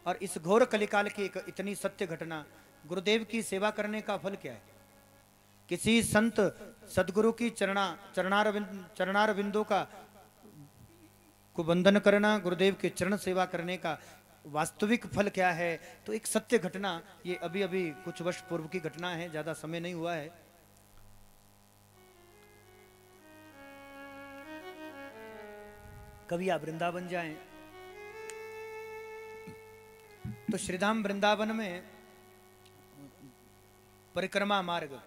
और इस घोर कलिकाल की एक इतनी सत्य घटना, गुरुदेव की सेवा करने का फल क्या है? किसी संत सदगुरु की चरणारविंदों का को वंदन करना, गुरुदेव के चरण सेवा करने का वास्तविक फल क्या है? तो एक सत्य घटना, ये अभी अभी कुछ वर्ष पूर्व की घटना है, ज्यादा समय नहीं हुआ है। कभी आप वृंदावन जाएं तो श्रीधाम वृंदावन में परिक्रमा मार्ग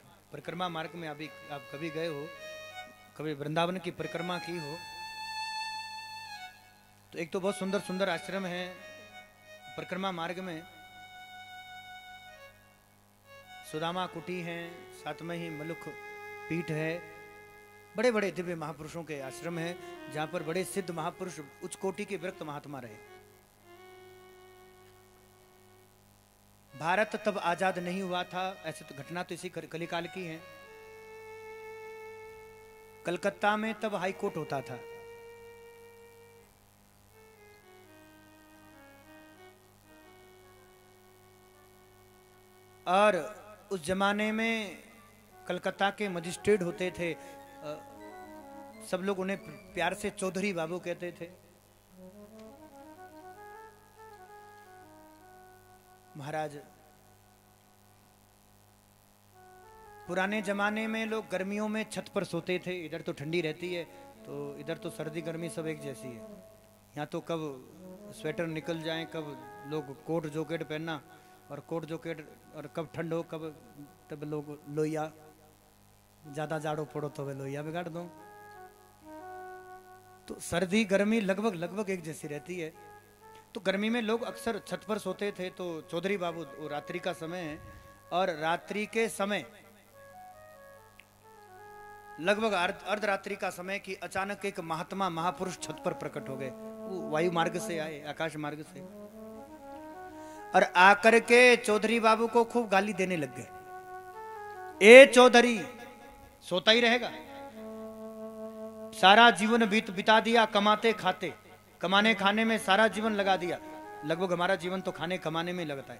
में अभी आप कभी गए हो, कभी वृंदावन की परिक्रमा की हो, तो एक तो बहुत सुंदर सुंदर आश्रम है परिक्रमा मार्ग में। सुदामा कुटी है, साथ में ही मलुख पीठ है, बड़े बड़े दिव्य महापुरुषों के आश्रम है, जहां पर बड़े सिद्ध महापुरुष उच्च कोटि के विरक्त महात्मा रहे। भारत तब आजाद नहीं हुआ था, ऐसे तो घटना तो इसी कलिकाल की है। कलकत्ता में तब हाई कोर्ट होता था। और उस जमाने में कलकत्ता के मजिस्ट्रेट होते थे, सब लोग उन्हें प्यार से चौधरी बाबू कहते थे। महाराज, पुराने जमाने में लोग गर्मियों में छत पर सोते थे, इधर तो ठंडी रहती है, तो इधर तो सर्दी गर्मी सब एक जैसी है। यहाँ तो कब स्वेटर निकल जाए, कब लोग कोट जैकेट पहनना, और कोट जैकेट, और कब ठंड हो, कब तब लोग लोहिया, ज्यादा जाड़ो पड़ो तो वे लोहिया बिगाड़ दो। तो सर्दी गर्मी लगभग एक जैसी रहती है। तो गर्मी में लोग अक्सर छत पर सोते थे। तो चौधरी बाबू, वो रात्रि का समय है, और रात्रि के समय लगभग अर्धरात्रि का समय की अचानक एक महात्मा महापुरुष छत पर प्रकट हो गए। वो वायु मार्ग से आए, आकाश मार्ग से, और आकर के चौधरी बाबू को खूब गाली देने लग गए। ए चौधरी, सोता ही रहेगा? सारा जीवन बिता दिया कमाते खाते, कमाने खाने में सारा जीवन लगा दिया। लगभग हमारा जीवन तो खाने कमाने में लगता है।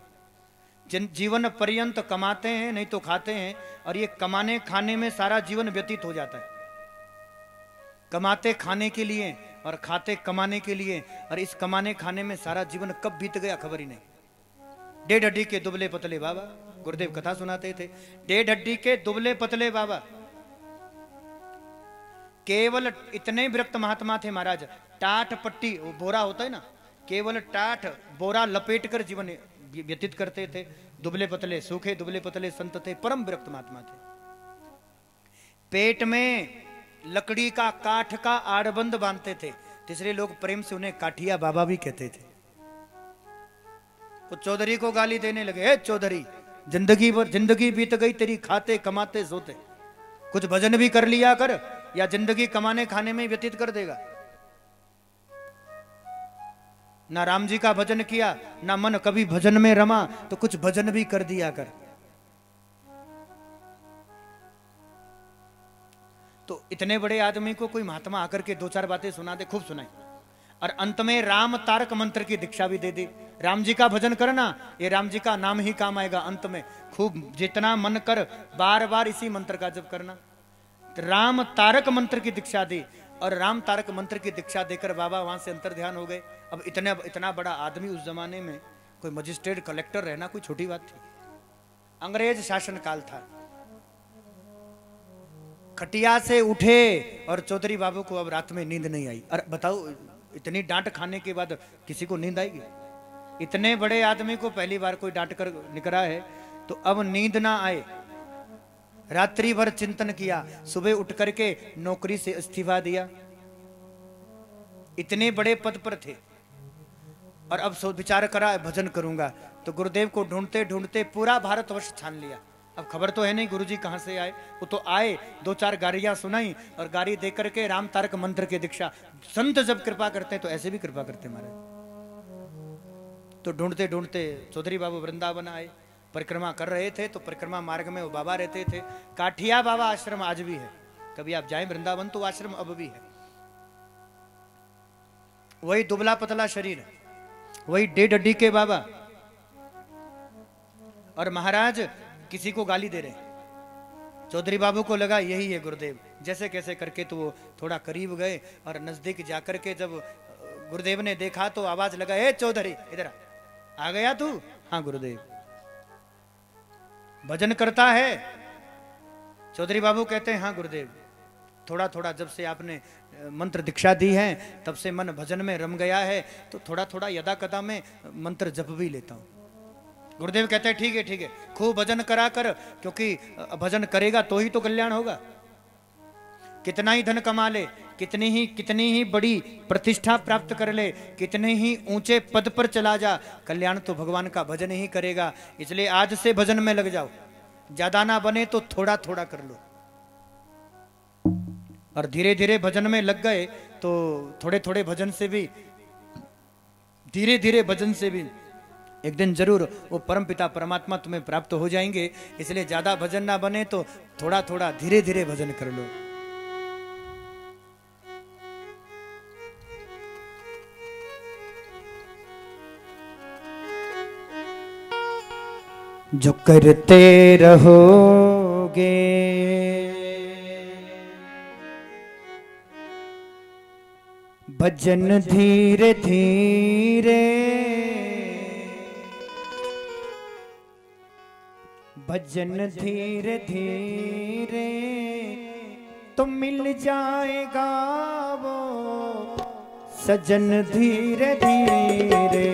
जीवन पर्यंत कमाते हैं, नहीं तो खाते हैं, और ये कमाने खाने में सारा जीवन व्यतीत हो जाता है। कमाते खाने के लिए और खाते कमाने के लिए, और इस कमाने खाने में सारा जीवन कब बीत गया खबर ही नहीं। डेढ़ हड्डी के दुबले पतले बाबा, गुरुदेव कथा सुनाते थे। डेढ़ हड्डी के दुबले पतले बाबा, केवल इतने विरक्त महात्मा थे महाराज। टाट पट्टी, वो बोरा होता है ना, केवल टाट बोरा लपेट कर जीवन व्यतीत करते थे। दुबले पतले, सूखे दुबले पतले संत थे, परम विरक्त महात्मा थे। पेट में लकड़ी का, काठ का आड़बंद बांधते थे, तीसरे लोग प्रेम से उन्हें काठिया बाबा भी कहते थे। तो चौधरी को गाली देने लगे, हे चौधरी, जिंदगी भर जिंदगी बीत गई तेरी खाते कमाते सोते, कुछ भजन भी कर लिया कर, या जिंदगी कमाने खाने में व्यतीत कर देगा। ना राम जी का भजन किया, ना मन कभी भजन में रमा, तो कुछ भजन भी कर दिया कर। तो इतने बड़े आदमी को कोई महात्मा आकर के दो चार बातें सुना दे, खूब सुनाई, और अंत में राम तारक मंत्र की दीक्षा भी दे दी। राम जी का भजन करना, ये राम जी का नाम ही काम आएगा। अंत में खूब जितना मन कर बार बार इसी मंत्र का जप करना। राम तारक मंत्र की दीक्षा दी, और राम तारक मंत्र की दीक्षा देकर बाबा वहां से अंतर ध्यान हो गए। अब इतना बड़ा आदमी उस जमाने में, कोई मजिस्ट्रेट कलेक्टर रहना कोई छोटी बात थी। अंग्रेज शासन काल था। खटिया से उठे और चौधरी बाबू को अब रात में नींद नहीं आई। अरे बताओ, इतनी डांट खाने के बाद किसी को नींद आएगी? इतने बड़े आदमी को पहली बार कोई डांट कर निकला है, तो अब नींद ना आए। रात्रि भर चिंतन किया, सुबह उठ करके नौकरी से इस्तीफा दिया। इतने बड़े पद पर थे, और अब विचार करा भजन करूंगा। तो गुरुदेव को ढूंढते ढूंढते पूरा भारतवर्ष छान लिया। अब खबर तो है नहीं गुरुजी कहां से आए। वो तो आए, दो चार गाड़ियां सुनाई, और गाड़ी दे करके राम तारक मंत्र की दीक्षा। संत जब कृपा करते हैं तो ऐसे भी कृपा करते महाराज। तो ढूंढते ढूंढते चौधरी बाबू वृंदावन आए। परिक्रमा कर रहे थे, तो परिक्रमा मार्ग में वो बाबा रहते थे। काठिया बाबा आश्रम आज भी है, कभी आप जाएं वृंदावन तो आश्रम अब भी है। वही दुबला पतला शरीर, वही डेढ़ हड्डी के बाबा। और महाराज किसी को गाली दे रहे। चौधरी बाबू को लगा यही है गुरुदेव। जैसे कैसे करके तो वो थोड़ा करीब गए, और नजदीक जाकर के जब गुरुदेव ने देखा तो आवाज लगा, ए चौधरी इधर आ गया तू? हाँ गुरुदेव। भजन करता है? चौधरी बाबू कहते हैं हाँ गुरुदेव, थोड़ा थोड़ा जब से आपने मंत्र दीक्षा दी है तब से मन भजन में रम गया है, तो थोड़ा थोड़ा यदा कदा में मंत्र जप भी लेता हूं। गुरुदेव कहते हैं ठीक है, खूब भजन करा कर, क्योंकि भजन करेगा तो ही तो कल्याण होगा। कितना ही धन कमा ले, कितनी ही बड़ी प्रतिष्ठा प्राप्त कर ले, कितने ही ऊंचे पद पर चला जा, कल्याण तो भगवान का भजन ही करेगा। इसलिए आज से भजन में लग जाओ। ज्यादा ना बने तो थोड़ा थोड़ा कर लो। और धीरे धीरे भजन में लग गए तो थोड़े थोड़े भजन से भी, धीरे धीरे भजन से भी एक दिन जरूर वो परमपिता परमात्मा तुम्हें प्राप्त हो जाएंगे। इसलिए ज्यादा भजन ना बने तो थोड़ा थोड़ा धीरे धीरे भजन कर लो। जो करते रहोगे भजन धीरे धीरे, भजन धीरे धीरे तो मिल जाएगा वो सजन धीरे धीरे।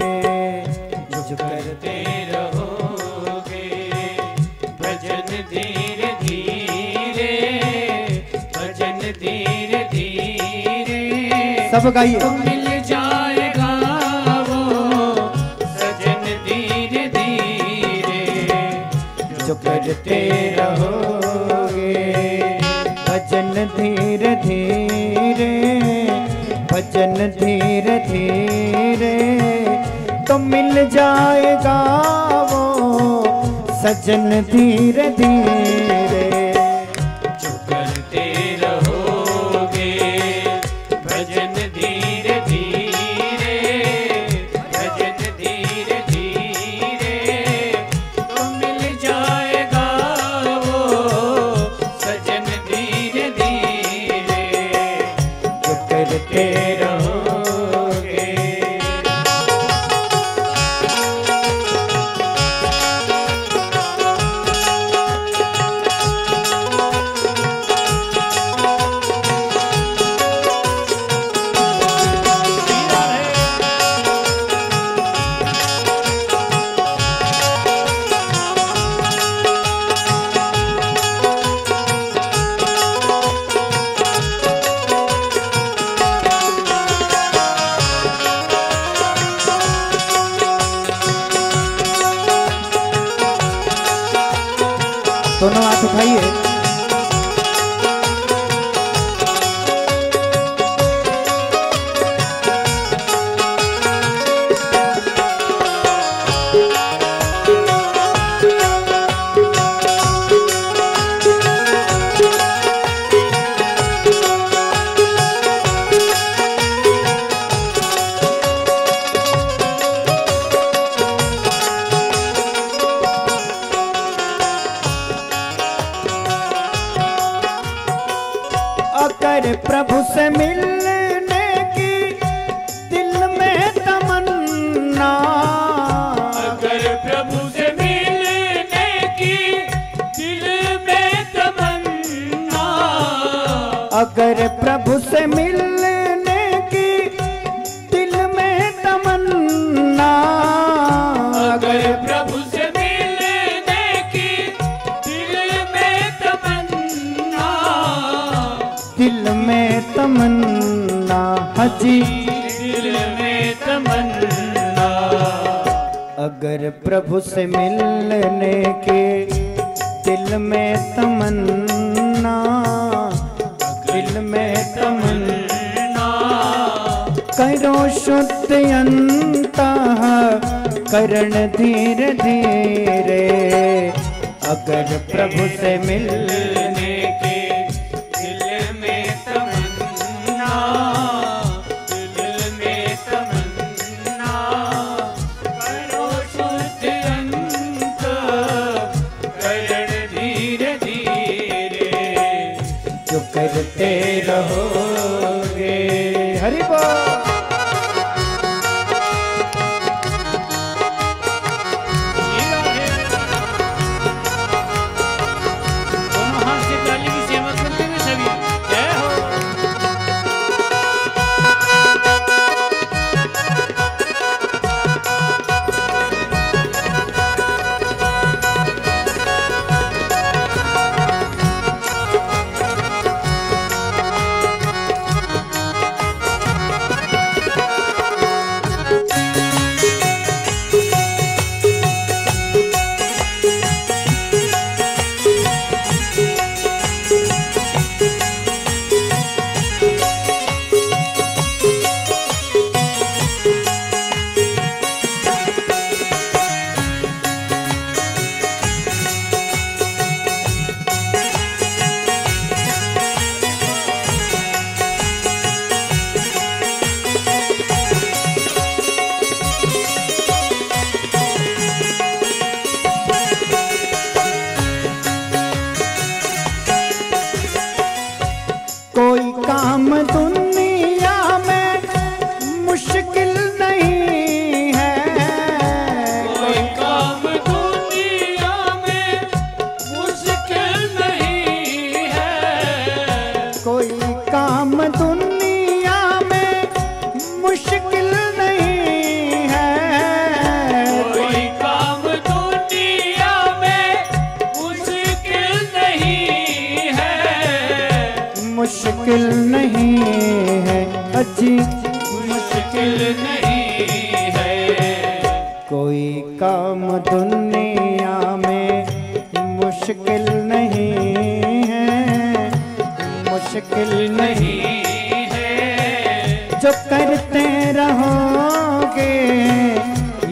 जो करते रहोगे भजन धीरे धीरे, भजन धीरे धीरे सब गाइए। तो मिल जाएगा वो सजन धीरे धीरे। जो करते रहोगे भजन धीरे धीरे, भजन धीरे धीरे तो मिल जाएगा वो सजन धीरे धीरे। जो करते रहोगे भजन धीरे धीरे, भजन धीरे धीरे तो मिल जाएगा वो सजन धीरे धीरे। जो करते रहोगे दोनों हाथ उठाइए। अगर प्रभु से मिलने की दिल में तमन्ना, अगर प्रभु से मिलने की दिल में तमन्ना, अगर प्रभु से मिलने की दिल में तमन्ना, अगर प्रभु से मिलने की दिल में तमन्ना, दिल में तमन्ना हजी, दिल में तमन्ना, अगर प्रभु से मिलने के दिल में तमन्ना, दिल में तमन्ना, करो शुद्ध अंतः करण धीरे धीरे, अगर प्रभु से मिलने के दिल में तमन्ना, दिल में तमन्ना, करो शुद्ध अंत करण धीरे धीरे, जो करते रहोगे। हरि बोल। दोनों हाथ से ताली की सेवा करते हुए सभी जय हो। कोई काम दुनिया में मुश्किल नहीं है, कोई काम दुनिया में मुश्किल नहीं है, कोई काम दुनिया में मुश्किल नहीं है, कोई काम दुनिया में मुश्किल नहीं है, मुश्किल नहीं है अजी, मुश्किल नहीं है, कोई काम दुनिया में मुश्किल नहीं है, मुश्किल नहीं नहीं है, जो करते रहोगे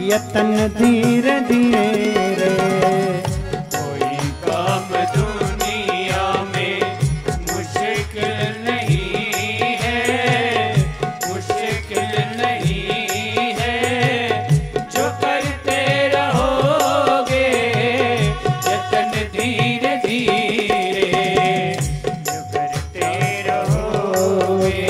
यतन धीरे धीरे, कोई काम दुनिया में मुश्किल नहीं है, मुश्किल नहीं है, जो करते रहोगे यतन धीरे धीरे, जो करते रहोगे।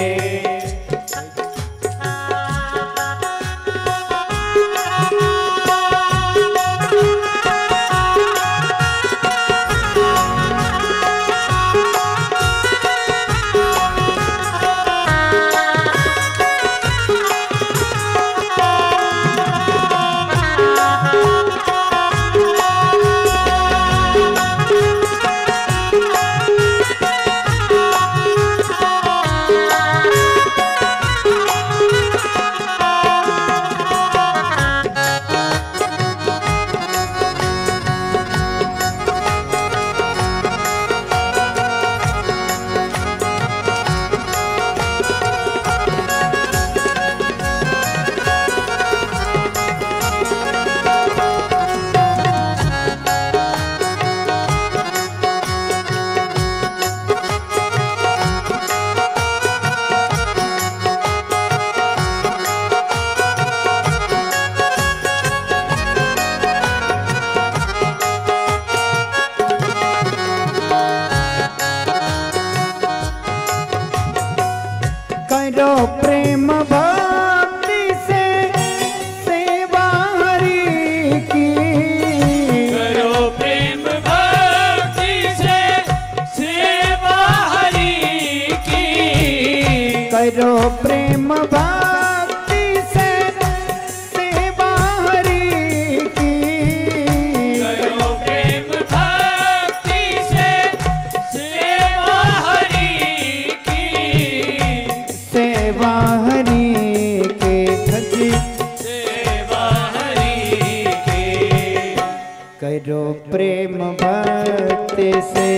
करो प्रेम भक्ति से सेवा हरि की, करो प्रेम भक्ति से सेवा हरि की, सेवा हरि के खजी सेवा हरि की, करो प्रेम भक्ति से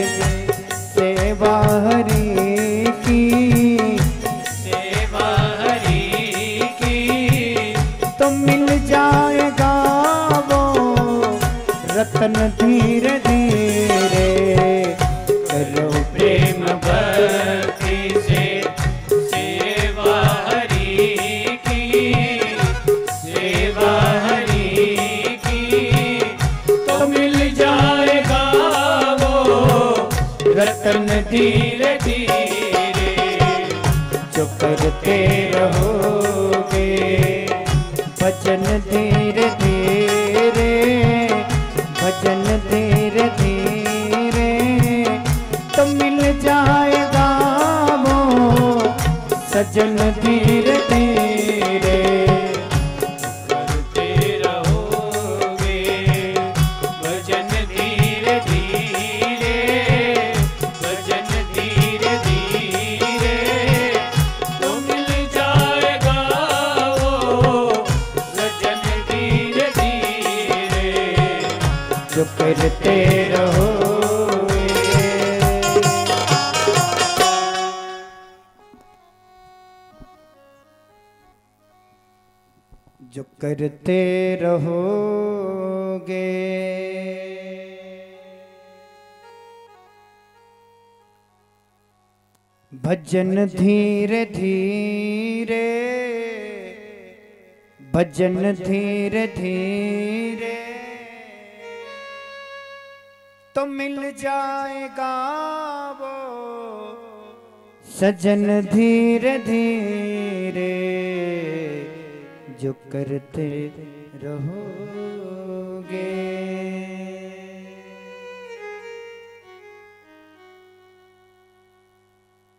सेवा हरि की, सेवा हरि की, तो मिल जाएगा वो रतन धीरे धीरे, करो प्रेम भक्ति से सेवा हरि की, सेवा हरि की, तो मिल जाएगा वो रतन धीरे धीरे, जो करते रहोगे भजन धीरे धीरे, भजन धीरे धीरे, तो मिल जाएगा वो सजन धीरे धीरे, करते रहोगे भजन धीरे धीरे, भजन धीरे धीरे, तो मिल जाएगा वो भजन धीरे धीरे, जो करते रहोगे। जो करते रहोगे भजन धीरे धीरे, भजन धीरे धीरे, तो मिल जाएगा वो सजन धीरे धीरे, जो करते रहोगे।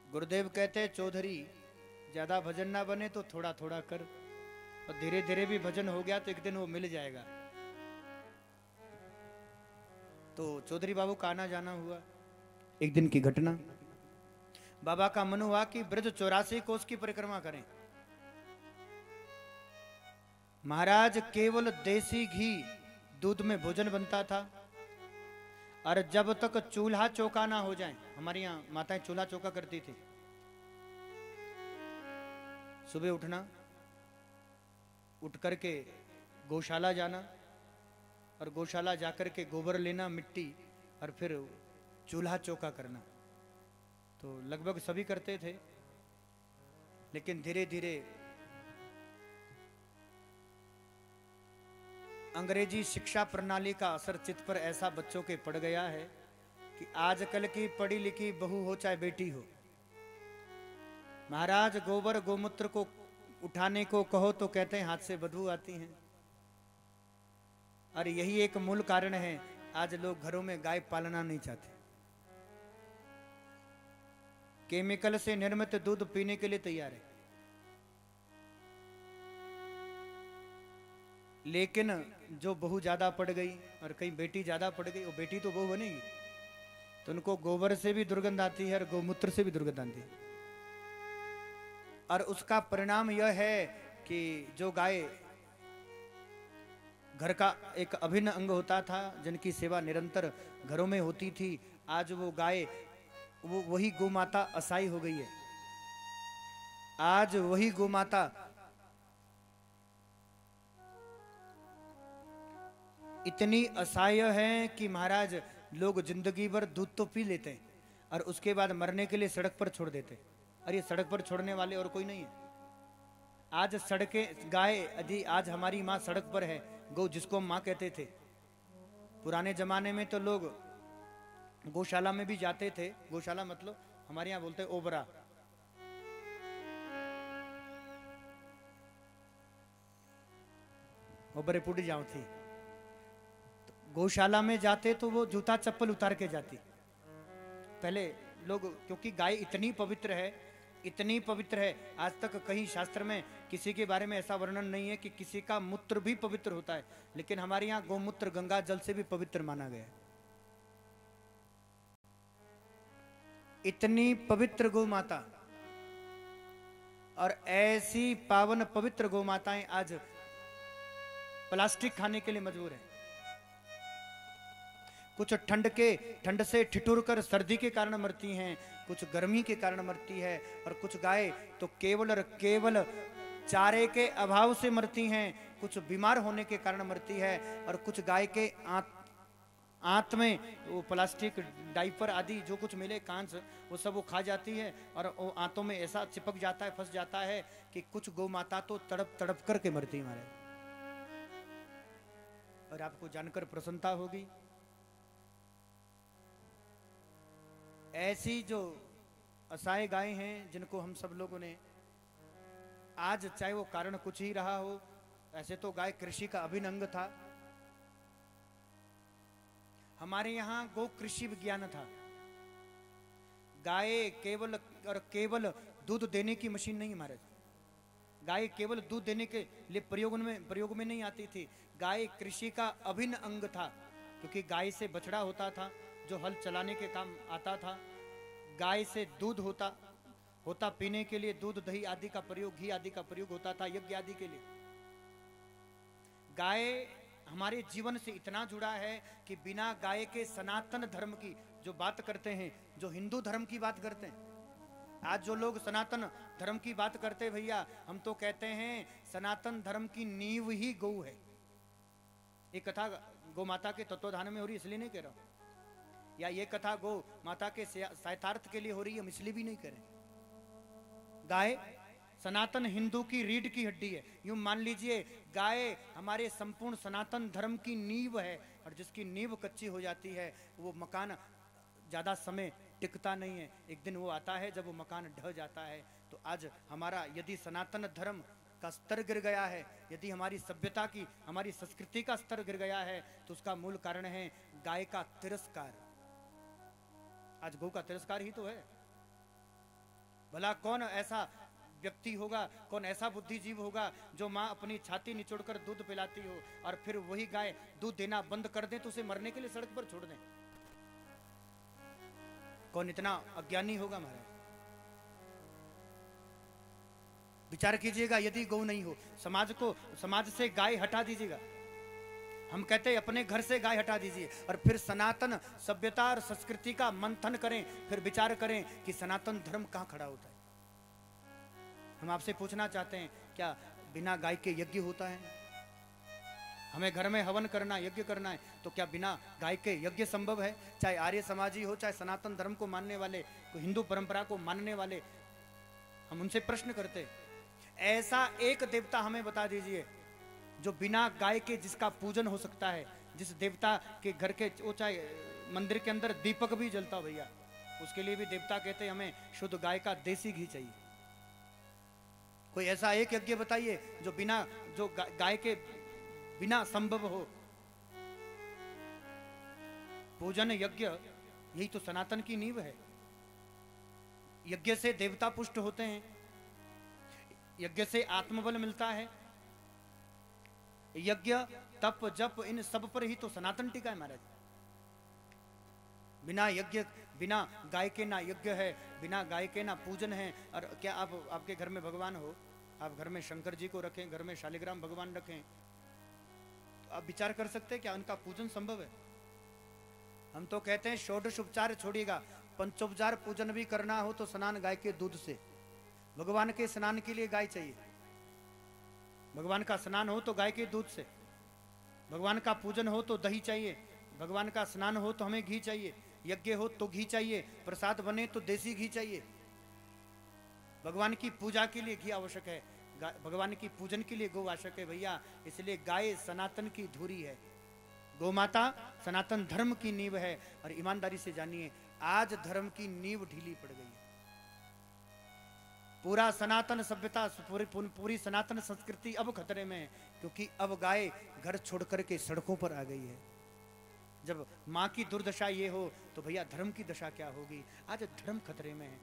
गुरुदेव कहते हैं चौधरी ज्यादा भजन ना बने तो थोड़ा थोड़ा कर, और धीरे धीरे भी भजन हो गया तो एक दिन वो मिल जाएगा। तो चौधरी बाबू का आना जाना हुआ। एक दिन की घटना, बाबा का मन हुआ कि ब्रज 84 कोस की परिक्रमा करें। महाराज केवल देसी घी दूध में भोजन बनता था, और जब तक चूल्हा चौका ना हो जाए, हमारे यहाँ माताएं चूल्हा चौका करती थी, सुबह उठना, उठ करके गौशाला जाना, और गौशाला जाकर के गोबर लेना, मिट्टी, और फिर चूल्हा चौका करना। तो लगभग सभी करते थे, लेकिन धीरे धीरे अंग्रेजी शिक्षा प्रणाली का असर चित्त पर ऐसा बच्चों के पड़ गया है कि आजकल की पढ़ी लिखी बहू हो चाहे बेटी हो, महाराज गोबर गोमूत्र को उठाने को कहो तो कहते हैं हाथ से बदबू आती है। और यही एक मूल कारण है आज लोग घरों में गाय पालना नहीं चाहते। केमिकल से निर्मित दूध पीने के लिए तैयार है, लेकिन जो बहू ज्यादा पड़ गई और कहीं बेटी ज्यादा पड़ गई, वो बेटी तो बहू बनेगी, तो उनको गोबर से भी दुर्गंध आती है और गोमूत्र से भी दुर्गंध आती है। और उसका परिणाम यह है कि जो गाय घर का एक अभिन्न अंग होता था, जिनकी सेवा निरंतर घरों में होती थी, आज वो गाय, वो वही गोमाता असहाय हो गई है। आज वही गोमाता इतनी असहाय है कि महाराज लोग जिंदगी भर दूध तो पी लेते हैं और उसके बाद मरने के लिए सड़क पर छोड़ देते। और ये सड़क पर छोड़ने वाले और कोई नहीं है। आज सड़कें, गाय, यदि आज हमारी माँ सड़क पर है, गौ जिसको हम माँ कहते थे, पुराने जमाने में तो लोग गौशाला में भी जाते थे। गौशाला मतलब हमारे यहाँ बोलते ओबरा, ओबरे पुड़ी जाओ थी। गौशाला में जाते तो वो जूता चप्पल उतार के जाती। पहले लोग, क्योंकि गाय इतनी पवित्र है इतनी पवित्र है, आज तक कहीं शास्त्र में किसी के बारे में ऐसा वर्णन नहीं है कि किसी का मूत्र भी पवित्र होता है, लेकिन हमारे यहाँ गौमूत्र गंगा जल से भी पवित्र माना गया है। इतनी पवित्र गौ माता और ऐसी पावन पवित्र गौ माताएं आज प्लास्टिक खाने के लिए मजबूर हैं। कुछ ठंड से ठिठुर कर सर्दी के कारण मरती हैं, कुछ गर्मी के कारण मरती है, और कुछ गाय तो केवल और केवल चारे के अभाव से मरती हैं, कुछ बीमार होने के कारण मरती है, और कुछ गाय के आंत में वो प्लास्टिक डाइपर आदि जो कुछ मिले कांच वो सब वो खा जाती है, और वो आंतों में ऐसा चिपक जाता है, फंस जाता है कि कुछ गौ माता तो तड़प तड़प करके मरती है हमारे। और आपको जानकर प्रसन्नता होगी, ऐसी जो असहाय गाय हैं जिनको हम सब लोगों ने आज, चाहे वो कारण कुछ ही रहा हो, ऐसे तो गाय कृषि का अभिन्न अंग था। हमारे यहाँ गो कृषि विज्ञान था। गाय केवल और केवल दूध देने की मशीन नहीं, हमारे गाय केवल दूध देने के लिए प्रयोग में नहीं आती थी। गाय कृषि का अभिन्न अंग था, क्योंकि गाय से बछड़ा होता था जो हल चलाने के काम आता था। गाय से दूध होता पीने के लिए, दूध दही आदि का प्रयोग, घी आदि का प्रयोग होता था यज्ञ आदि के लिए। गाय हमारे जीवन से इतना जुड़ा है कि बिना गाय के सनातन धर्म की जो बात करते हैं, जो हिंदू धर्म की बात करते हैं, आज जो लोग सनातन धर्म की बात करते हैं भैया, हम तो कहते हैं सनातन धर्म की नींव ही गौ है। ये कथा गौ माता के तत्वधान में हो रही, इसलिए नहीं कह रहा हूं, या ये कथा गौ माता के सायथार्थ के लिए हो रही है, हम इसलिए भी नहीं कह रहे। गाय सनातन हिंदू की रीढ़ की हड्डी है। यूं मान लीजिए गाय हमारे संपूर्ण सनातन धर्म की नींव है, और जिसकी नींव कच्ची हो जाती है वो मकान ज्यादा समय टिकता नहीं है। एक दिन वो आता है जब वो मकान ढह जाता है। तो आज हमारा यदि सनातन धर्म का स्तर गिर गया है, यदि हमारी सभ्यता की, हमारी संस्कृति का स्तर गिर गया है, तो उसका मूल कारण है गाय का तिरस्कार। आज गौ का तिरस्कार ही तो है। भला कौन ऐसा व्यक्ति होगा, कौन ऐसा बुद्धिजीव होगा जो माँ अपनी छाती निचोड़कर दूध पिलाती हो और फिर वही गाय दूध देना बंद कर दे तो उसे मरने के लिए सड़क पर छोड़ दें? कौन इतना अज्ञानी होगा महाराज? विचार कीजिएगा, यदि गौ नहीं हो, समाज से गाय हटा दीजिएगा। हम कहते हैं अपने घर से गाय हटा दीजिए, और फिर सनातन सभ्यता और संस्कृति का मंथन करें, फिर विचार करें कि सनातन धर्म कहां खड़ा होता है। हम आपसे पूछना चाहते हैं, क्या बिना गाय के यज्ञ होता है? हमें घर में हवन करना, यज्ञ करना है, तो क्या बिना गाय के यज्ञ संभव है? चाहे आर्य समाजी हो, चाहे सनातन धर्म को मानने वाले, हिंदू परंपरा को मानने वाले, हम उनसे प्रश्न करते, ऐसा एक देवता हमें बता दीजिए जो बिना गाय के जिसका पूजन हो सकता है, जिस देवता के घर के, वो चाहे मंदिर के अंदर दीपक भी जलता हो भैया, उसके लिए भी देवता कहते हैं हमें शुद्ध गाय का देसी घी चाहिए। कोई ऐसा एक यज्ञ बताइए जो गाय के बिना संभव हो। पूजन यज्ञ यही तो सनातन की नींव है। यज्ञ से देवता पुष्ट होते हैं, यज्ञ से आत्मबल मिलता है, यज्ञ तप जप इन सब पर ही तो सनातन टिका है महाराज। बिना यज्ञ, बिना गाय के ना यज्ञ है, बिना गाय के ना पूजन है। और क्या आपके घर में भगवान हो, आप घर में शंकर जी को रखें, घर में शालिग्राम भगवान रखें, तो आप विचार कर सकते हैं क्या उनका पूजन संभव है? हम तो कहते हैं षोडश उपचार छोड़िएगा, पंचोपचार पूजन भी करना हो तो स्नान गाय के दूध से। भगवान के स्नान के लिए गाय चाहिए, भगवान का स्नान हो तो गाय के दूध से, भगवान का पूजन हो तो दही चाहिए, भगवान का स्नान हो तो हमें घी चाहिए, यज्ञ हो तो घी चाहिए, प्रसाद बने तो देसी घी चाहिए। भगवान की पूजा के लिए घी आवश्यक है, भगवान की पूजन के लिए गौ आवश्यक है भैया। इसलिए गाय सनातन की धुरी है, गौ माता सनातन धर्म की नींव है। और ईमानदारी से जानिए, आज धर्म की नींव ढीली पड़ गई है। पूरा सनातन सभ्यता, पूरी सनातन संस्कृति अब खतरे में है, क्योंकि अब गाय घर छोड़ करके सड़कों पर आ गई है। जब माँ की दुर्दशा ये हो तो भैया धर्म की दशा क्या होगी? आज धर्म खतरे में है।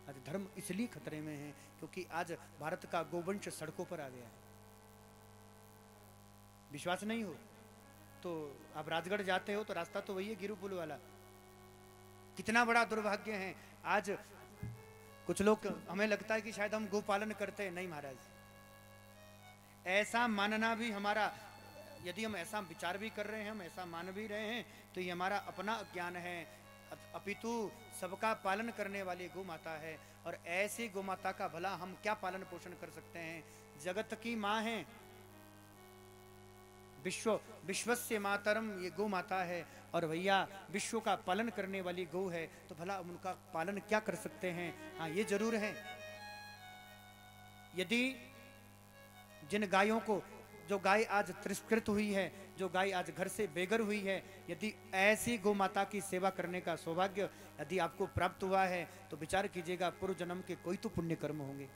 आज धर्म इसलिए खतरे में है क्योंकि आज भारत का गोवंश सड़कों पर आ गया है। विश्वास नहीं हो तो आप राजगढ़ जाते हो तो रास्ता तो वही है, गिरु पुल वाला। कितना बड़ा दुर्भाग्य है। आज कुछ लोग, हमें लगता है कि शायद हम गोपालन करते हैं। नहीं महाराज, ऐसा मानना भी हमारा, यदि हम ऐसा विचार भी कर रहे हैं, हम ऐसा मान भी रहे हैं, तो ये हमारा अपना ज्ञान है। अपितु सबका पालन करने वाली गौ माता है। और ऐसी गौ माता का भला हम क्या पालन पोषण कर सकते हैं। जगत की माँ है, विश्वस्य मातरम, ये गौ माता है। और भैया विश्व का पालन करने वाली गौ है, तो भला उनका पालन क्या कर सकते हैं। हाँ, ये जरूर है, यदि जिन गायों को, जो गाय आज तिरस्कृत हुई है, जो गाय आज घर से बेघर हुई है, यदि ऐसी गौ माता की सेवा करने का सौभाग्य यदि आपको प्राप्त हुआ है, तो विचार कीजिएगा, पूर्व जन्म के कोई तो पुण्य कर्म होंगे,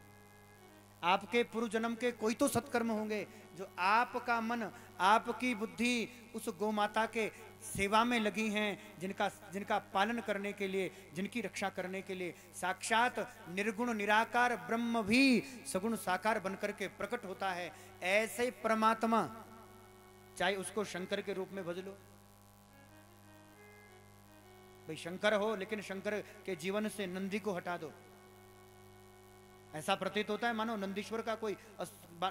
आपके पूर्व जन्म के कोई तो सत्कर्म होंगे, जो आपका मन, आपकी बुद्धि उस गौ माता के सेवा में लगी हैं, जिनका पालन करने के लिए, जिनकी रक्षा करने के लिए साक्षात निर्गुण निराकार ब्रह्म भी सगुण साकार बनकर के प्रकट होता है। ऐसे परमात्मा, चाहे उसको शंकर के रूप में भज लो, भाई शंकर हो, लेकिन शंकर के जीवन से नंदी को हटा दो। ऐसा प्रतीत होता है मानो नंदीश्वर का कोई,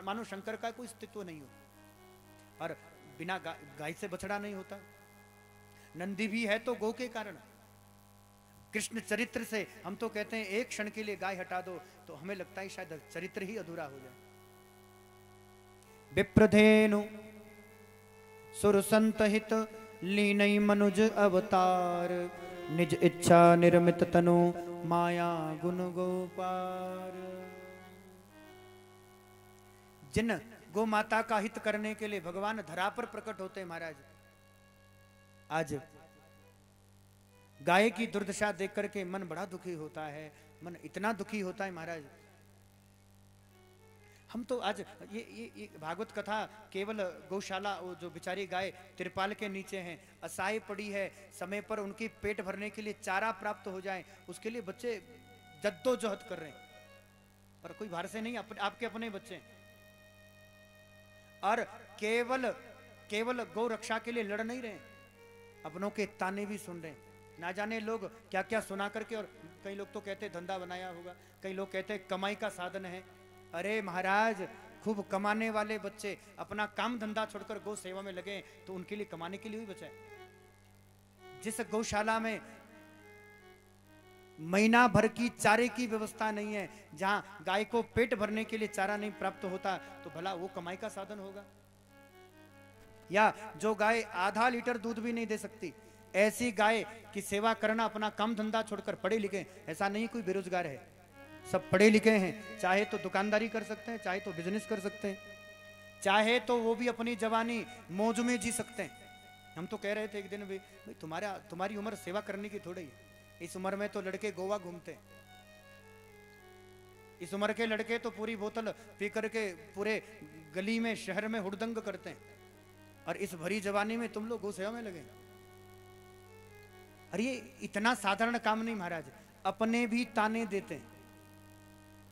मानो शंकर का कोई अस्तित्व नहीं हो। और बिना गाय से बछड़ा नहीं होता। नंदी भी है तो गौ के कारण। कृष्ण चरित्र से हम तो कहते हैं एक क्षण के लिए गाय हटा दो तो हमें लगता है शायद चरित्र ही अधूरा हो जाए। विप्रधेनु सुरसंत हित लीनई मनुज अवतार, निज इच्छा निर्मित तनु माया गुण गोपार। जिन गौ माता का हित करने के लिए भगवान धरा पर प्रकट होते हैं महाराज, आज गाय की दुर्दशा देख करके मन बड़ा दुखी होता है। मन इतना दुखी होता है महाराज, हम तो आज ये भागवत कथा केवल गौशाला, वो जो बेचारी गाय तिरपाल के नीचे हैं, असहाय पड़ी है, समय पर उनकी पेट भरने के लिए चारा प्राप्त हो जाए, उसके लिए बच्चे जद्दोजहद कर रहे हैं, पर कोई बाहर से नहीं, आपके अपने बच्चे। और केवल गौ रक्षा के लिए लड़ नहीं रहे, अपनों के ताने भी सुन रहे हैं। ना जाने लोग क्या क्या सुना करके, और कई लोग तो कहते धंधा बनाया होगा, कई लोग कहते कमाई का साधन है। अरे महाराज, खूब कमाने वाले बच्चे अपना काम धंधा छोड़कर गौ सेवा में लगे तो उनके लिए कमाने के लिए भी बचा है। जिस गौशाला में महीना भर की चारे की व्यवस्था नहीं है, जहां गाय को पेट भरने के लिए चारा नहीं प्राप्त होता, तो भला वो कमाई का साधन होगा। या जो गाय आधा लीटर दूध भी नहीं दे सकती, ऐसी गाय की सेवा करना, अपना काम धंधा छोड़कर, पढ़े लिखे, ऐसा नहीं कोई बेरोजगार है, सब पढ़े लिखे हैं, चाहे तो दुकानदारी कर सकते हैं, चाहे तो बिजनेस कर सकते हैं, चाहे तो वो भी अपनी जवानी मौज में जी सकते हैं। हम तो कह रहे थे एक दिन भी, भाई तुम्हारी उम्र सेवा करने की थोड़ी है, इस उम्र में तो लड़के गोवा घूमते हैं, इस उम्र के लड़के तो पूरी बोतल पी करके पूरे गली में शहर में हुड़दंग करते हैं, और इस भरी जवानी में तुम लोग गौ सेवा में लगे। अरे ये इतना साधारण काम नहीं महाराज, अपने भी ताने देते हैं,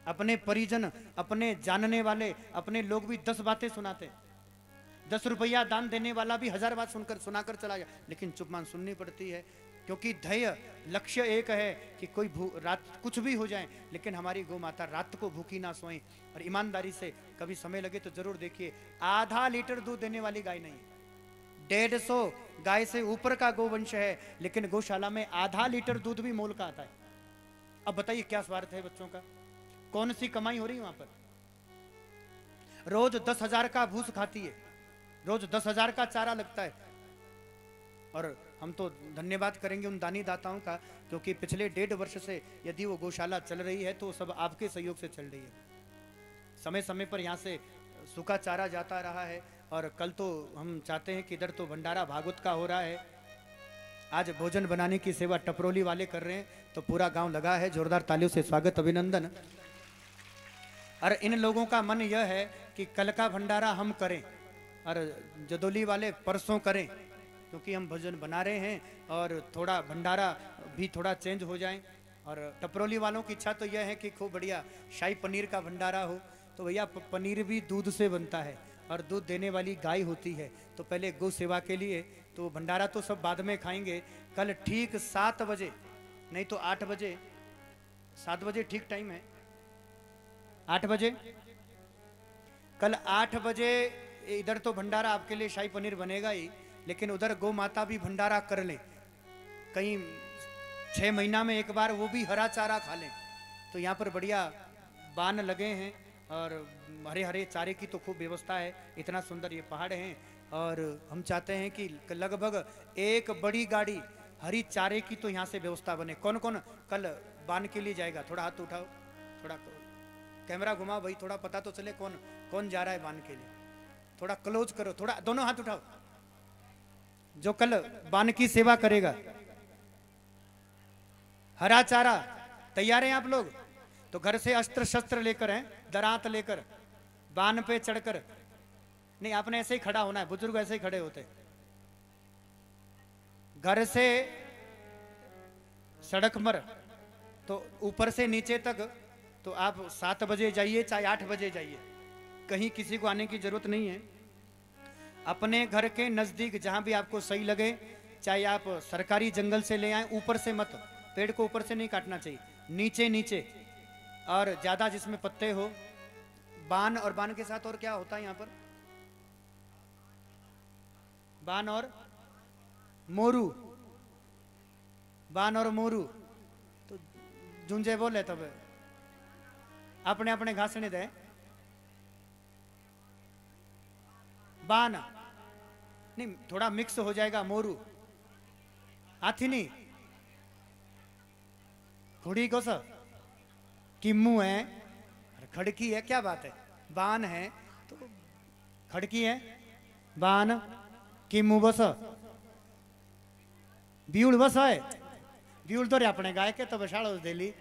अपने परिजन, अपने जानने वाले, अपने लोग भी 10 बातें सुनाते हैं। 10 रुपया दान देने वाला भी 1000 बात सुनाकर चला गया, लेकिन चुपमान सुननी पड़ती है, क्योंकि ध्येय लक्ष्य एक है कि कोई रात कुछ भी हो जाए, लेकिन हमारी गौ माता रात को भूखी ना सोए। और ईमानदारी से कभी समय लगे तो जरूर देखिए, आधा लीटर दूध देने वाली गाय नहीं, 150 गाय से ऊपर का गोवंश है, लेकिन गौशाला में आधा लीटर दूध भी मोल का आता है। अब बताइए क्या स्वार्थ है बच्चों का, कौन सी कमाई हो रही है वहां पर। रोज 10,000 का भूस खाती है, रोज 10,000 का चारा लगता है। और हम तो धन्यवाद करेंगे उन दानी दाताओं का, क्योंकि पिछले 1.5 वर्ष से यदि वो गौशाला चल रही है तो सब आपके सहयोग से चल रही है। समय समय पर यहाँ से सूखा चारा जाता रहा है, और कल तो हम चाहते हैं कि इधर तो भंडारा भागवत का हो रहा है। आज भोजन बनाने की सेवा टपरोली वाले कर रहे हैं, तो पूरा गांव लगा है। जोरदार तालियों से स्वागत, अभिनंदन। और इन लोगों का मन यह है कि कल का भंडारा हम करें, और जदोली वाले परसों करें, क्योंकि हम भोजन बना रहे हैं और थोड़ा भंडारा भी थोड़ा चेंज हो जाए। और टपरोली वालों की इच्छा तो यह है कि खूब बढ़िया शाही पनीर का भंडारा हो। तो भैया पनीर भी दूध से बनता है और दूध देने वाली गाय होती है। तो पहले गौ सेवा के लिए तो भंडारा तो सब बाद में खाएंगे। कल ठीक 7 बजे, नहीं तो 8 बजे, 7 बजे ठीक टाइम है, 8 बजे, कल 8 बजे इधर तो भंडारा आपके लिए शाही पनीर बनेगा ही, लेकिन उधर गौ माता भी भंडारा कर लें। कहीं 6 महीना में एक बार वो भी हरा चारा खा लें। तो यहाँ पर बढ़िया बान लगे हैं और हरे हरे चारे की तो खूब व्यवस्था है। इतना सुंदर ये पहाड़ हैं और हम चाहते हैं कि लगभग एक बड़ी गाड़ी हरी चारे की तो यहाँ से व्यवस्था बने। कौन कौन कल बान के लिए जाएगा? थोड़ा हाथ उठाओ, थोड़ा कैमरा घुमाओ भाई, थोड़ा पता तो चले कौन कौन जा रहा है बान के लिए। थोड़ा क्लोज करो, थोड़ा दोनों हाथ उठाओ। जो कल बान की सेवा करेगा, हरा चारा तैयार हैं आप लोग? तो घर से अस्त्र शस्त्र लेकर, हैं दरात लेकर, बान पे चढ़कर, नहीं आपने ऐसे ही खड़ा होना है, बुजुर्ग ऐसे ही खड़े होते। घर से सड़क पर तो ऊपर से नीचे तक तो आप 7 बजे जाइए चाहे 8 बजे जाइए, कहीं किसी को आने की जरूरत नहीं है। अपने घर के नजदीक जहां भी आपको सही लगे, चाहे आप सरकारी जंगल से ले आए, ऊपर से मत, पेड़ को ऊपर से नहीं काटना चाहिए, नीचे नीचे, और ज्यादा जिसमें पत्ते हो। बान और बान के साथ और क्या होता है यहाँ पर? बान और मोरू, बान और मोरू तो झुंझे बोले तब अपने अपने घासने दे। बान नहीं, थोड़ा मिक्स हो जाएगा। मोरू, हाथी नहीं, खुड़ी को सब किम्मू है, खड़की है, क्या बात है। बान है तो खड़की है, बान किम्मू बस, ब्यूल बस है, ब्यूल तो रे अपने गाय के तो बशाड़ो देली।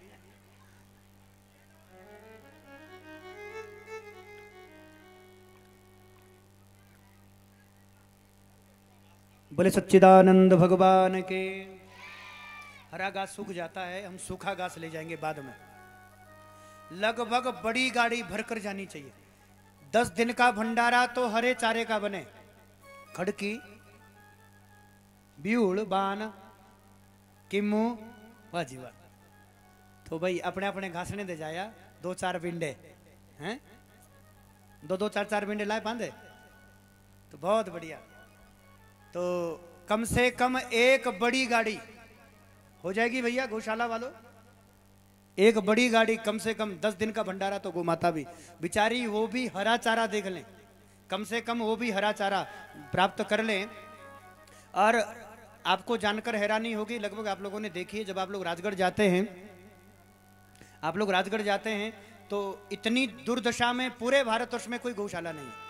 बोले सच्चिदानंद भगवान के। हरा घास सूख जाता है, हम सूखा घास ले जाएंगे बाद में। लगभग बड़ी गाड़ी भरकर जानी चाहिए। 10 दिन का भंडारा तो हरे चारे का बने। खड़की, ब्यूल, बान, किम्मू, वाह। तो भाई अपने अपने घासने दे जाया। 2-4 बिंडे हैं, 2-2, 4-4 बिंडे लाए बांधे तो बहुत बढ़िया। तो कम से कम एक बड़ी गाड़ी हो जाएगी भैया गौशाला वालों। एक बड़ी गाड़ी, कम से कम 10 दिन का भंडारा। तो गौ माता भी बिचारी, वो भी हरा चारा देख लें, कम से कम वो भी हरा चारा प्राप्त कर लें। और आपको जानकर हैरानी होगी, लगभग आप लोगों ने देखी है, जब आप लोग राजगढ़ जाते हैं, आप लोग राजगढ़ जाते हैं तो इतनी दुर्दशा में पूरे भारतवर्ष में कोई गौशाला नहीं है।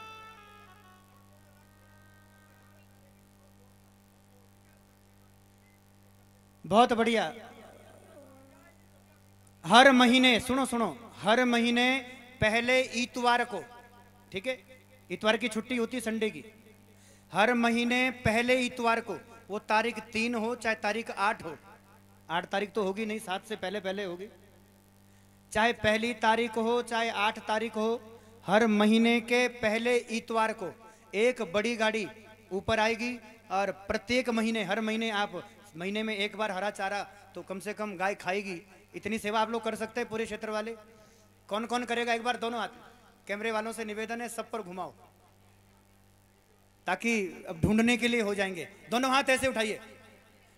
बहुत बढ़िया। हर महीने, सुनो सुनो, हर महीने पहले इतवार को, ठीक है, इतवार की छुट्टी होती है संडे की, हर महीने पहले इतवार को, वो तारीख 3 हो चाहे तारीख 8 हो, 8 तारीख तो होगी नहीं, 7 से पहले पहले होगी, चाहे पहली तारीख हो चाहे 8 तारीख हो, हर महीने के पहले इतवार को एक बड़ी गाड़ी ऊपर आएगी। और प्रत्येक महीने, हर महीने आप महीने में एक बार हरा चारा तो कम से कम गाय खाएगी। इतनी सेवा आप लोग कर सकते हैं पूरे क्षेत्र वाले। कौन कौन करेगा? एक बार दोनों हाथ, कैमरे वालों से निवेदन है सब पर घुमाओ ताकि अब ढूंढने के लिए हो जाएंगे। दोनों हाथ ऐसे उठाइए।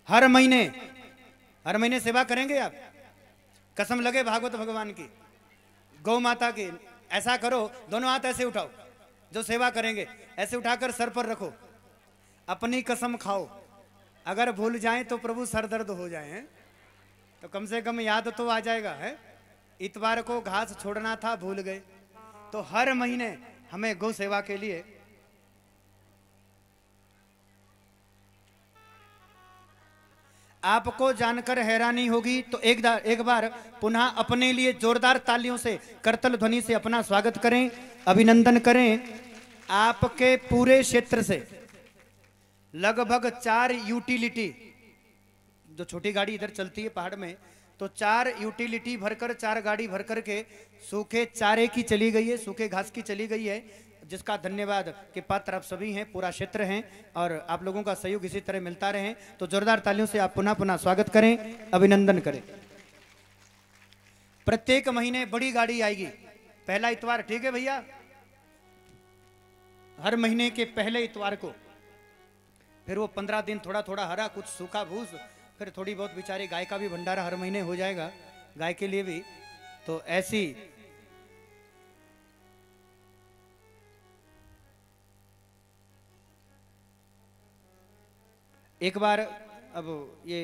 हर महीने सेवा करेंगे आप? कसम लगे भागवत भगवान की, गौ माता की। ऐसा करो, दोनों हाथ ऐसे उठाओ, जो सेवा करेंगे ऐसे उठाकर सर पर रखो, अपनी कसम खाओ। अगर भूल जाएं तो प्रभु सर दर्द हो जाए हैं, तो कम से कम याद तो आ जाएगा है। इतवार को घास छोड़ना था, भूल गए, तो हर महीने हमें गौ सेवा के लिए आपको जानकर हैरानी होगी। तो एक बार पुनः अपने लिए जोरदार तालियों से, करतल ध्वनि से अपना स्वागत करें, अभिनंदन करें। आपके पूरे क्षेत्र से लगभग 4 यूटिलिटी, जो छोटी गाड़ी इधर चलती है पहाड़ में, तो 4 यूटिलिटी भरकर 4 गाड़ी भर करके सूखे चारे की चली गई है, सूखे घास की चली गई है, जिसका धन्यवाद के पात्र आप सभी हैं, पूरा क्षेत्र हैं और आप लोगों का सहयोग इसी तरह मिलता रहे। तो जोरदार तालियों से आप पुनः पुनः स्वागत करें, अभिनंदन करें। प्रत्येक महीने बड़ी गाड़ी आएगी, पहला इतवार, ठीक है भैया, हर महीने के पहले इतवार को। फिर वो 15 दिन थोड़ा थोड़ा हरा, कुछ सूखा भूस, फिर थोड़ी बहुत बेचारे गाय का भी भंडारा हर महीने हो जाएगा, गाय के लिए भी। तो ऐसी एक बार, अब ये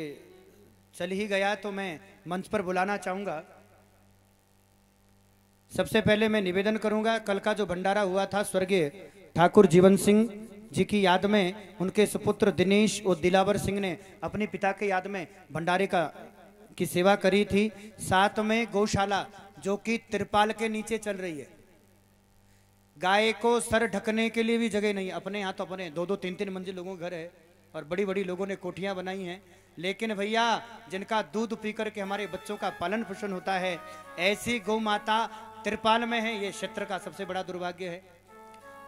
चल ही गया तो मैं मंच पर बुलाना चाहूंगा। सबसे पहले मैं निवेदन करूंगा, कल का जो भंडारा हुआ था स्वर्गीय ठाकुर जीवन सिंह जी की याद में, उनके सुपुत्र दिनेश और दिलावर सिंह ने अपने पिता के याद में भंडारे की सेवा करी थी। साथ में गौशाला जो कि तिरपाल के नीचे चल रही है, गाय को सर ढकने के लिए भी जगह नहीं, अपने यहाँ तो अपने 2-2, 3-3 मंजिल लोगों के घर है और बड़ी बड़ी लोगों ने कोठियां बनाई हैं, लेकिन भैया जिनका दूध पी करके हमारे बच्चों का पालन पोषण होता है, ऐसी गौ माता तिरपाल में है, ये क्षेत्र का सबसे बड़ा दुर्भाग्य है।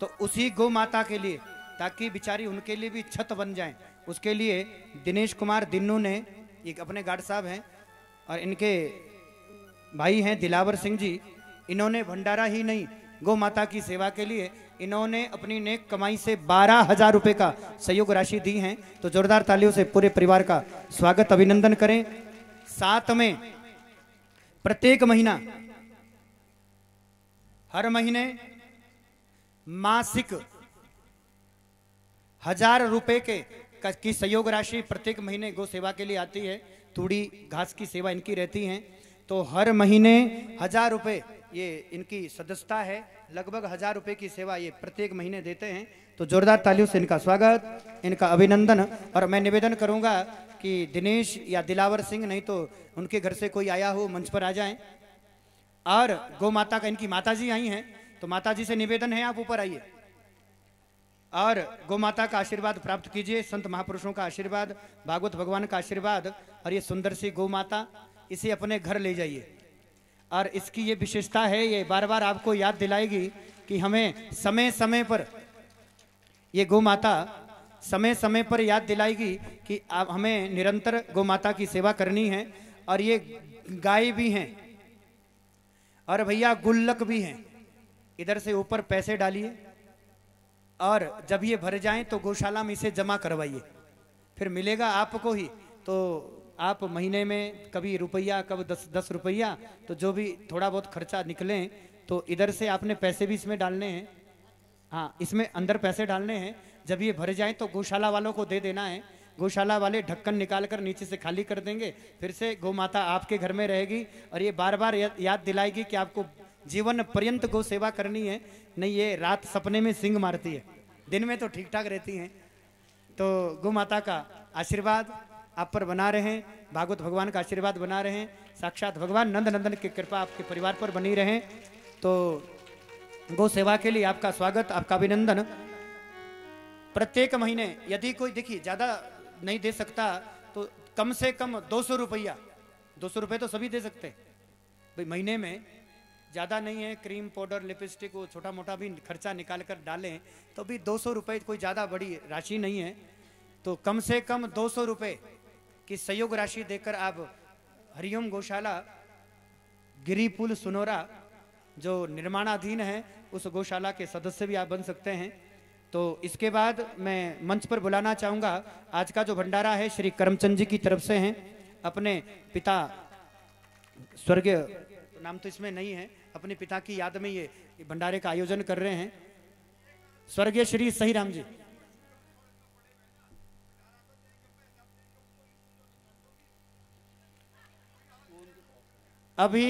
तो उसी गौ माता के लिए, ताकि बिचारी उनके लिए भी छत बन जाए, उसके लिए दिनेश कुमार दिन्नू ने, एक अपने गार्ड साहब हैं और इनके भाई हैं दिलावर सिंह जी, इन्होंने भंडारा ही नहीं गौ माता की सेवा के लिए इन्होंने अपनी नेक कमाई से 12,000 रुपए का सहयोग राशि दी है। तो जोरदार तालियों से पूरे परिवार का स्वागत, अभिनंदन करें। साथ में प्रत्येक महीना, हर महीने मासिक 1,000 रुपए की सहयोग राशि प्रत्येक महीने गौ सेवा के लिए आती है। तूड़ी घास की सेवा इनकी रहती है, तो हर महीने 1,000 रुपए ये इनकी सदस्यता है, लगभग 1,000 रुपए की सेवा ये प्रत्येक महीने देते हैं। तो जोरदार तालियों से इनका स्वागत, इनका अभिनंदन। और मैं निवेदन करूंगा कि दिनेश या दिलावर सिंह, नहीं तो उनके घर से कोई आया हो, मंच पर आ जाएं। और गौ माता का, इनकी माता जी आई हैं, तो माता जी से निवेदन है आप ऊपर आइए और गौ माता का आशीर्वाद प्राप्त कीजिए, संत महापुरुषों का आशीर्वाद, भागवत भगवान का आशीर्वाद। और ये सुंदर सी गौ माता, इसे अपने घर ले जाइए। और इसकी ये विशेषता है, ये बार बार आपको याद दिलाएगी कि हमें समय समय पर, ये गौ माता समय समय पर याद दिलाएगी कि आप हमें निरंतर गौ माता की सेवा करनी है। और ये गाय भी हैं और भैया गुल्लक भी हैं, इधर से ऊपर पैसे डालिए और जब ये भर जाएं तो गौशाला में इसे जमा करवाइए, फिर मिलेगा आपको ही। तो आप महीने में कभी रुपया, कभी 10 रुपया, तो जो भी थोड़ा बहुत खर्चा निकले तो इधर से आपने पैसे भी इसमें डालने हैं, हाँ इसमें अंदर पैसे डालने हैं। जब ये भर जाए तो गौशाला वालों को दे देना है, गौशाला वाले ढक्कन निकाल कर नीचे से खाली कर देंगे, फिर से गौ माता आपके घर में रहेगी। और ये बार बार याद दिलाएगी कि आपको जीवन पर्यंत गौ सेवा करनी है, नहीं ये रात सपने में सींग मारती है, दिन में तो ठीक ठाक रहती हैं। तो गौ माता का आशीर्वाद आप पर बना रहे, भागवत भगवान का आशीर्वाद बना रहे, साक्षात भगवान नंद नंदन की कृपा आपके परिवार पर बनी रहे। तो गौ सेवा के लिए आपका स्वागत, आपका अभिनंदन। प्रत्येक महीने यदि कोई, देखिए ज्यादा नहीं दे सकता तो कम से कम 200 रुपया, 200 रुपये तो सभी दे सकते भाई, महीने में ज़्यादा नहीं है, क्रीम पाउडर लिपस्टिक वो छोटा मोटा भी खर्चा निकाल कर डालें तो भी 200 रुपये कोई ज़्यादा बड़ी राशि नहीं है। तो कम से कम 200 रुपये की सहयोग राशि देकर आप हरिओम गौशाला गिरिपुल सुनोरा जो निर्माणाधीन है उस गौशाला के सदस्य भी आप बन सकते हैं। तो इसके बाद मैं मंच पर बुलाना चाहूँगा, आज का जो भंडारा है श्री करमचंद जी की तरफ से हैं, अपने पिता स्वर्गीय, नाम तो इसमें नहीं है, अपने पिता की याद में ये भंडारे का आयोजन कर रहे हैं, स्वर्गीय श्री सही राम जी। अभी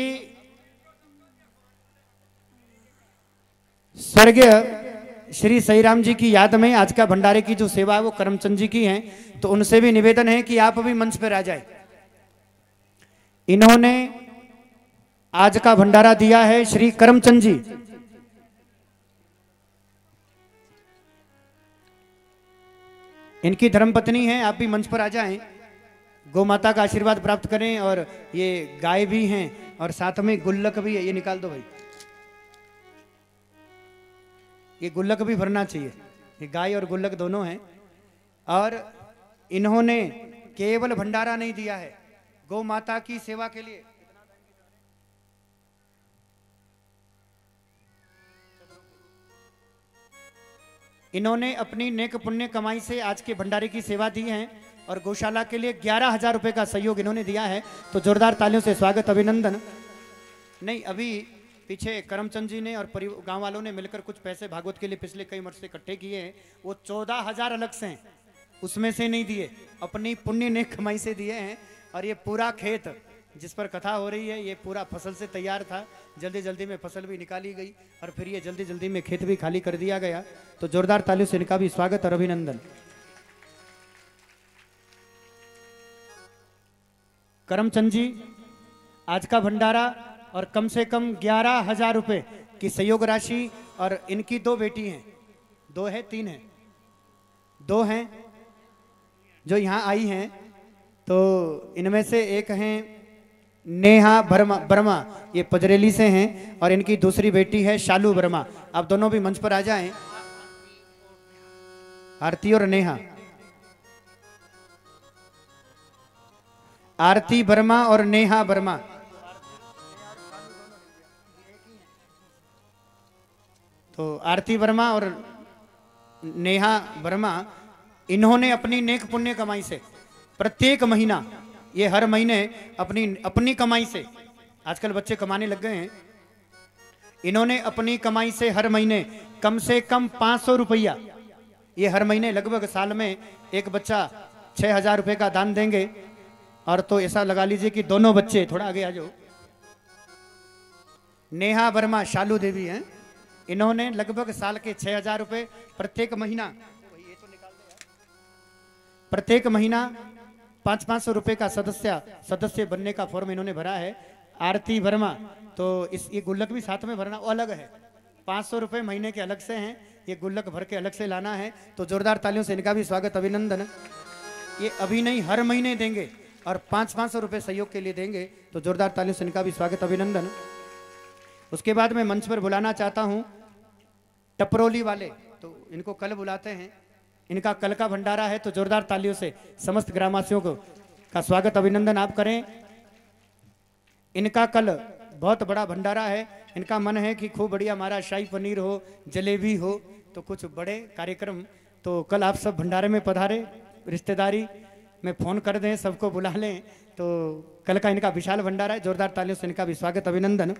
स्वर्गीय श्री सईराम जी की याद में आज का भंडारे की जो सेवा है वो करमचंद जी की है, तो उनसे भी निवेदन है कि आप भी मंच पर आ जाए। इन्होंने आज का भंडारा दिया है श्री करमचंद जी। इनकी धर्मपत्नी है, आप भी मंच पर आ जाएं। गौ माता का आशीर्वाद प्राप्त करें। और ये गाय भी हैं और साथ में गुल्लक भी है, ये निकाल दो भाई, ये गुल्लक भी भरना चाहिए। ये गाय और गुल्लक दोनों हैं। और इन्होंने केवल भंडारा नहीं दिया है, गौ माता की सेवा के लिए इन्होंने अपनी नेक पुण्य कमाई से आज के भंडारे की सेवा दी है और गौशाला के लिए 11,000 रुपए का सहयोग इन्होंने दिया है। तो जोरदार तालियों से स्वागत, अभिनंदन। नहीं, अभी पीछे करमचंद जी ने और गांव वालों ने मिलकर कुछ पैसे भागवत के लिए पिछले कई वर्ष से इकट्ठे किए हैं। वो 14,000 अलग से हैं, उसमें से नहीं दिए, अपनी पुण्य नेक कमाई से दिए हैं। और ये पूरा खेत जिस पर कथा हो रही है, ये पूरा फसल से तैयार था। जल्दी जल्दी में फसल भी निकाली गई और फिर ये जल्दी जल्दी में खेत भी खाली कर दिया गया। तो जोरदार तालियों से इनका भी स्वागत और अभिनंदन। करमचंद जी, आज का भंडारा और कम से कम 11,000 रुपए की सहयोग राशि। और इनकी 2 बेटी हैं, 2 है 3 है, 2 हैं जो यहाँ आई हैं। तो इनमें से एक हैं नेहा वर्मा, ये पजरेली से हैं। और इनकी दूसरी बेटी है शालू वर्मा। आप दोनों भी मंच पर आ जाएं, आरती और नेहा। आरती वर्मा और नेहा वर्मा। तो आरती वर्मा और नेहा वर्मा, इन्होंने अपनी नेक पुण्य कमाई से प्रत्येक महीना, ये हर महीने अपनी कमाई से, आजकल बच्चे कमाने लग गए हैं, इन्होंने अपनी कमाई से हर महीने कम से कम 500 रुपया, ये हर महीने लगभग साल में एक बच्चा 6,000 रुपए का दान देंगे। और तो ऐसा लगा लीजिए कि दोनों बच्चे, थोड़ा आगे आ जाओ, नेहा वर्मा शालू देवी हैं, इन्होंने लगभग साल के 6,000 रुपए प्रत्येक महीना, प्रत्येक महीना 500 रुपए का सदस्य बनने का फॉर्म इन्होंने भरा है। आरती वर्मा, तो ये गुल्लक भी साथ में भरना, वो अलग है, 500 रुपए महीने के अलग से हैं, ये गुल्लक भर के अलग से लाना है। तो जोरदार तालियों से इनका भी स्वागत, अभिनंदन। ये अभी नहीं, हर महीने देंगे और 500 रुपए सहयोग के लिए देंगे। तो जोरदार तालियों से इनका भी स्वागत, अभिनंदन। उसके बाद मैं मंच पर बुलाना चाहता हूं टपरोली वाले, तो इनको कल बुलाते हैं, इनका कल का भंडारा है। तो जोरदार तालियों से समस्त ग्रामवासियों को का स्वागत, अभिनंदन आप करें। इनका कल बहुत बड़ा भंडारा है। इनका मन है कि खूब बढ़िया हमारा शाही पनीर हो, जलेबी हो, तो कुछ बड़े कार्यक्रम। तो कल आप सब भंडारे में पधारे, रिश्तेदारी में फोन कर दें, सबको बुला लें। तो कल का इनका विशाल भंडारा है। जोरदार तालियों से इनका भी स्वागत, अभिनंदन।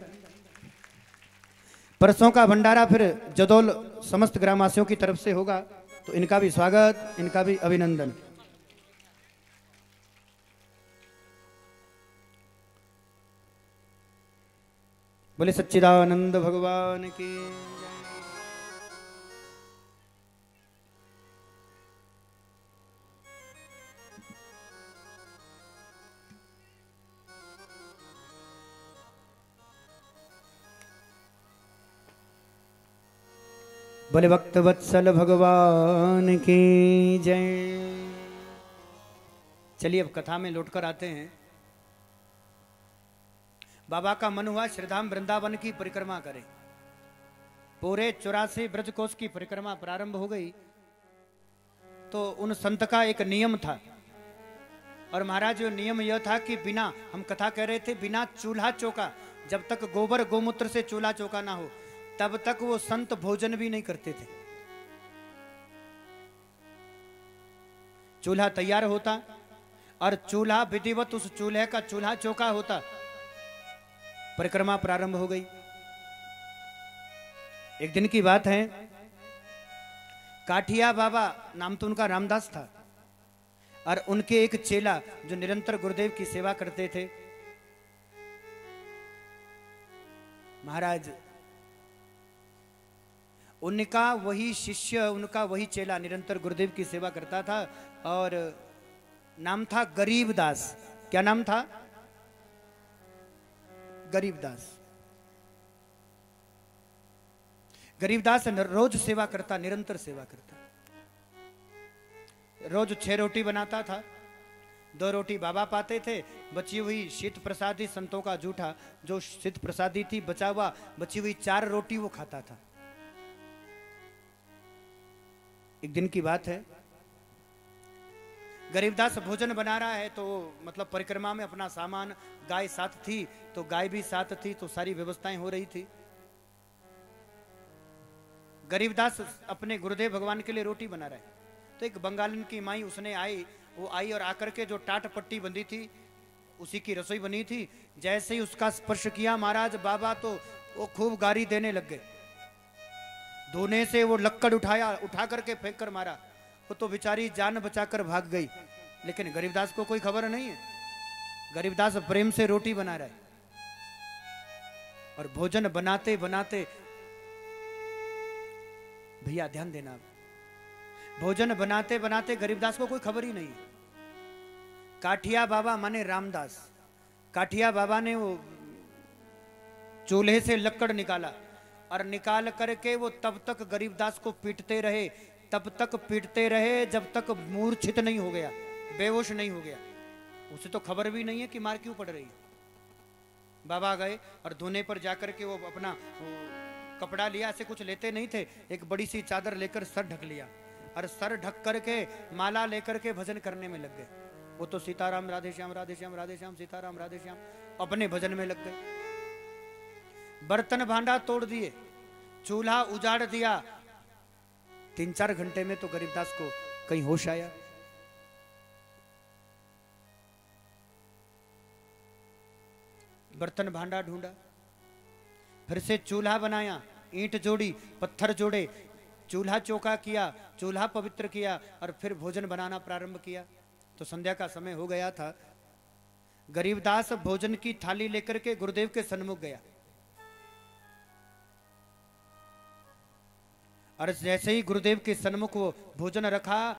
परसों का भंडारा फिर जदौल समस्त ग्रामवासियों की तरफ से होगा। तो इनका भी स्वागत, इनका भी अभिनंदन। बोले सच्चिदानंद भगवान की जय। बोले भक्त वत्सल भगवान की जय। चलिए अब कथा में लौटकर आते हैं। बाबा का मन हुआ श्रीधाम वृंदावन की परिक्रमा करें। पूरे 84 ब्रजकोश की परिक्रमा प्रारंभ हो गई। तो उन संत का एक नियम था, और महाराज जो नियम यह था कि बिना, हम कथा कह रहे थे, बिना चूल्हा चौका, जब तक गोबर गोमूत्र से चूल्हा चौका ना हो तब तक वो संत भोजन भी नहीं करते थे। चूल्हा तैयार होता और चूल्हा विधिवत उस चूल्हे का चूल्हा चौका होता। परिक्रमा प्रारंभ हो गई। एक दिन की बात है, काठिया बाबा, नाम तो उनका रामदास था, और उनके एक चेला जो निरंतर गुरुदेव की सेवा करते थे। महाराज, उनका वही शिष्य, उनका वही चेला निरंतर गुरुदेव की सेवा करता था, और नाम था गरीबदास। क्या नाम था? गरीबदास। गरीबदास रोज सेवा करता, निरंतर सेवा करता। रोज 6 रोटी बनाता था, 2 रोटी बाबा पाते थे, बची हुई शीत प्रसादी संतों का जूठा जो शीत प्रसादी थी बचा हुआ, बची हुई 4 रोटी वो खाता था। एक दिन की बात है, गरीबदास भोजन बना रहा है, तो मतलब परिक्रमा में अपना सामान, गाय साथ थी तो गाय भी साथ थी, तो सारी व्यवस्थाएं हो रही थी। गरीबदास अपने गुरुदेव भगवान के लिए रोटी बना रहा है, तो एक बंगालन की माई उसने वो आई और आकर के जो टाट पट्टी बंधी थी उसी की रसोई बनी थी, जैसे ही उसका स्पर्श किया महाराज बाबा तो वो खूब गारी देने लग गए। धोने से वो लक्कड़ उठा करके फेंक कर मारा, वो तो बेचारी जान बचाकर भाग गई, लेकिन गरीबदास को कोई खबर नहीं है। गरीबदास प्रेम से रोटी बना रहा है और भोजन बनाते बनाते, भैया ध्यान देना, भोजन बनाते बनाते गरीबदास को कोई खबर ही नहीं है। काठिया बाबा माने रामदास, काठिया बाबा ने वो चूल्हे से लक्कड़ निकाला और निकाल करके वो तब तक गरीबदास को पीटते रहे, तब तक पीटते रहे जब तक मूर्छित नहीं हो गया, बेहोश नहीं हो गया। उसे तो खबर भी नहीं है कि मार क्यों पड़ रही है। बाबा गए और धोने पर जाकर के वो अपना कपड़ा लिया, ऐसे कुछ लेते नहीं थे, एक बड़ी सी चादर लेकर सर ढक लिया और सर ढक करके माला लेकर के भजन करने में लग गए। वो तो सीताराम राधे श्याम राधे श्याम राधे श्याम सीताराम राधे श्याम अपने भजन में लग गए। बर्तन भांडा तोड़ दिए, चूल्हा उजाड़ दिया। 3-4 घंटे में तो गरीबदास को कहीं होश आया। बर्तन भांडा ढूंढा, फिर से चूल्हा बनाया, ईंट जोड़ी, पत्थर जोड़े, चूल्हा चौका किया, चूल्हा पवित्र किया और फिर भोजन बनाना प्रारंभ किया। तो संध्या का समय हो गया था। गरीबदास भोजन की थाली लेकर के गुरुदेव के सन्मुख गया और जैसे ही गुरुदेव के सन्मुख वो भोजन रखा,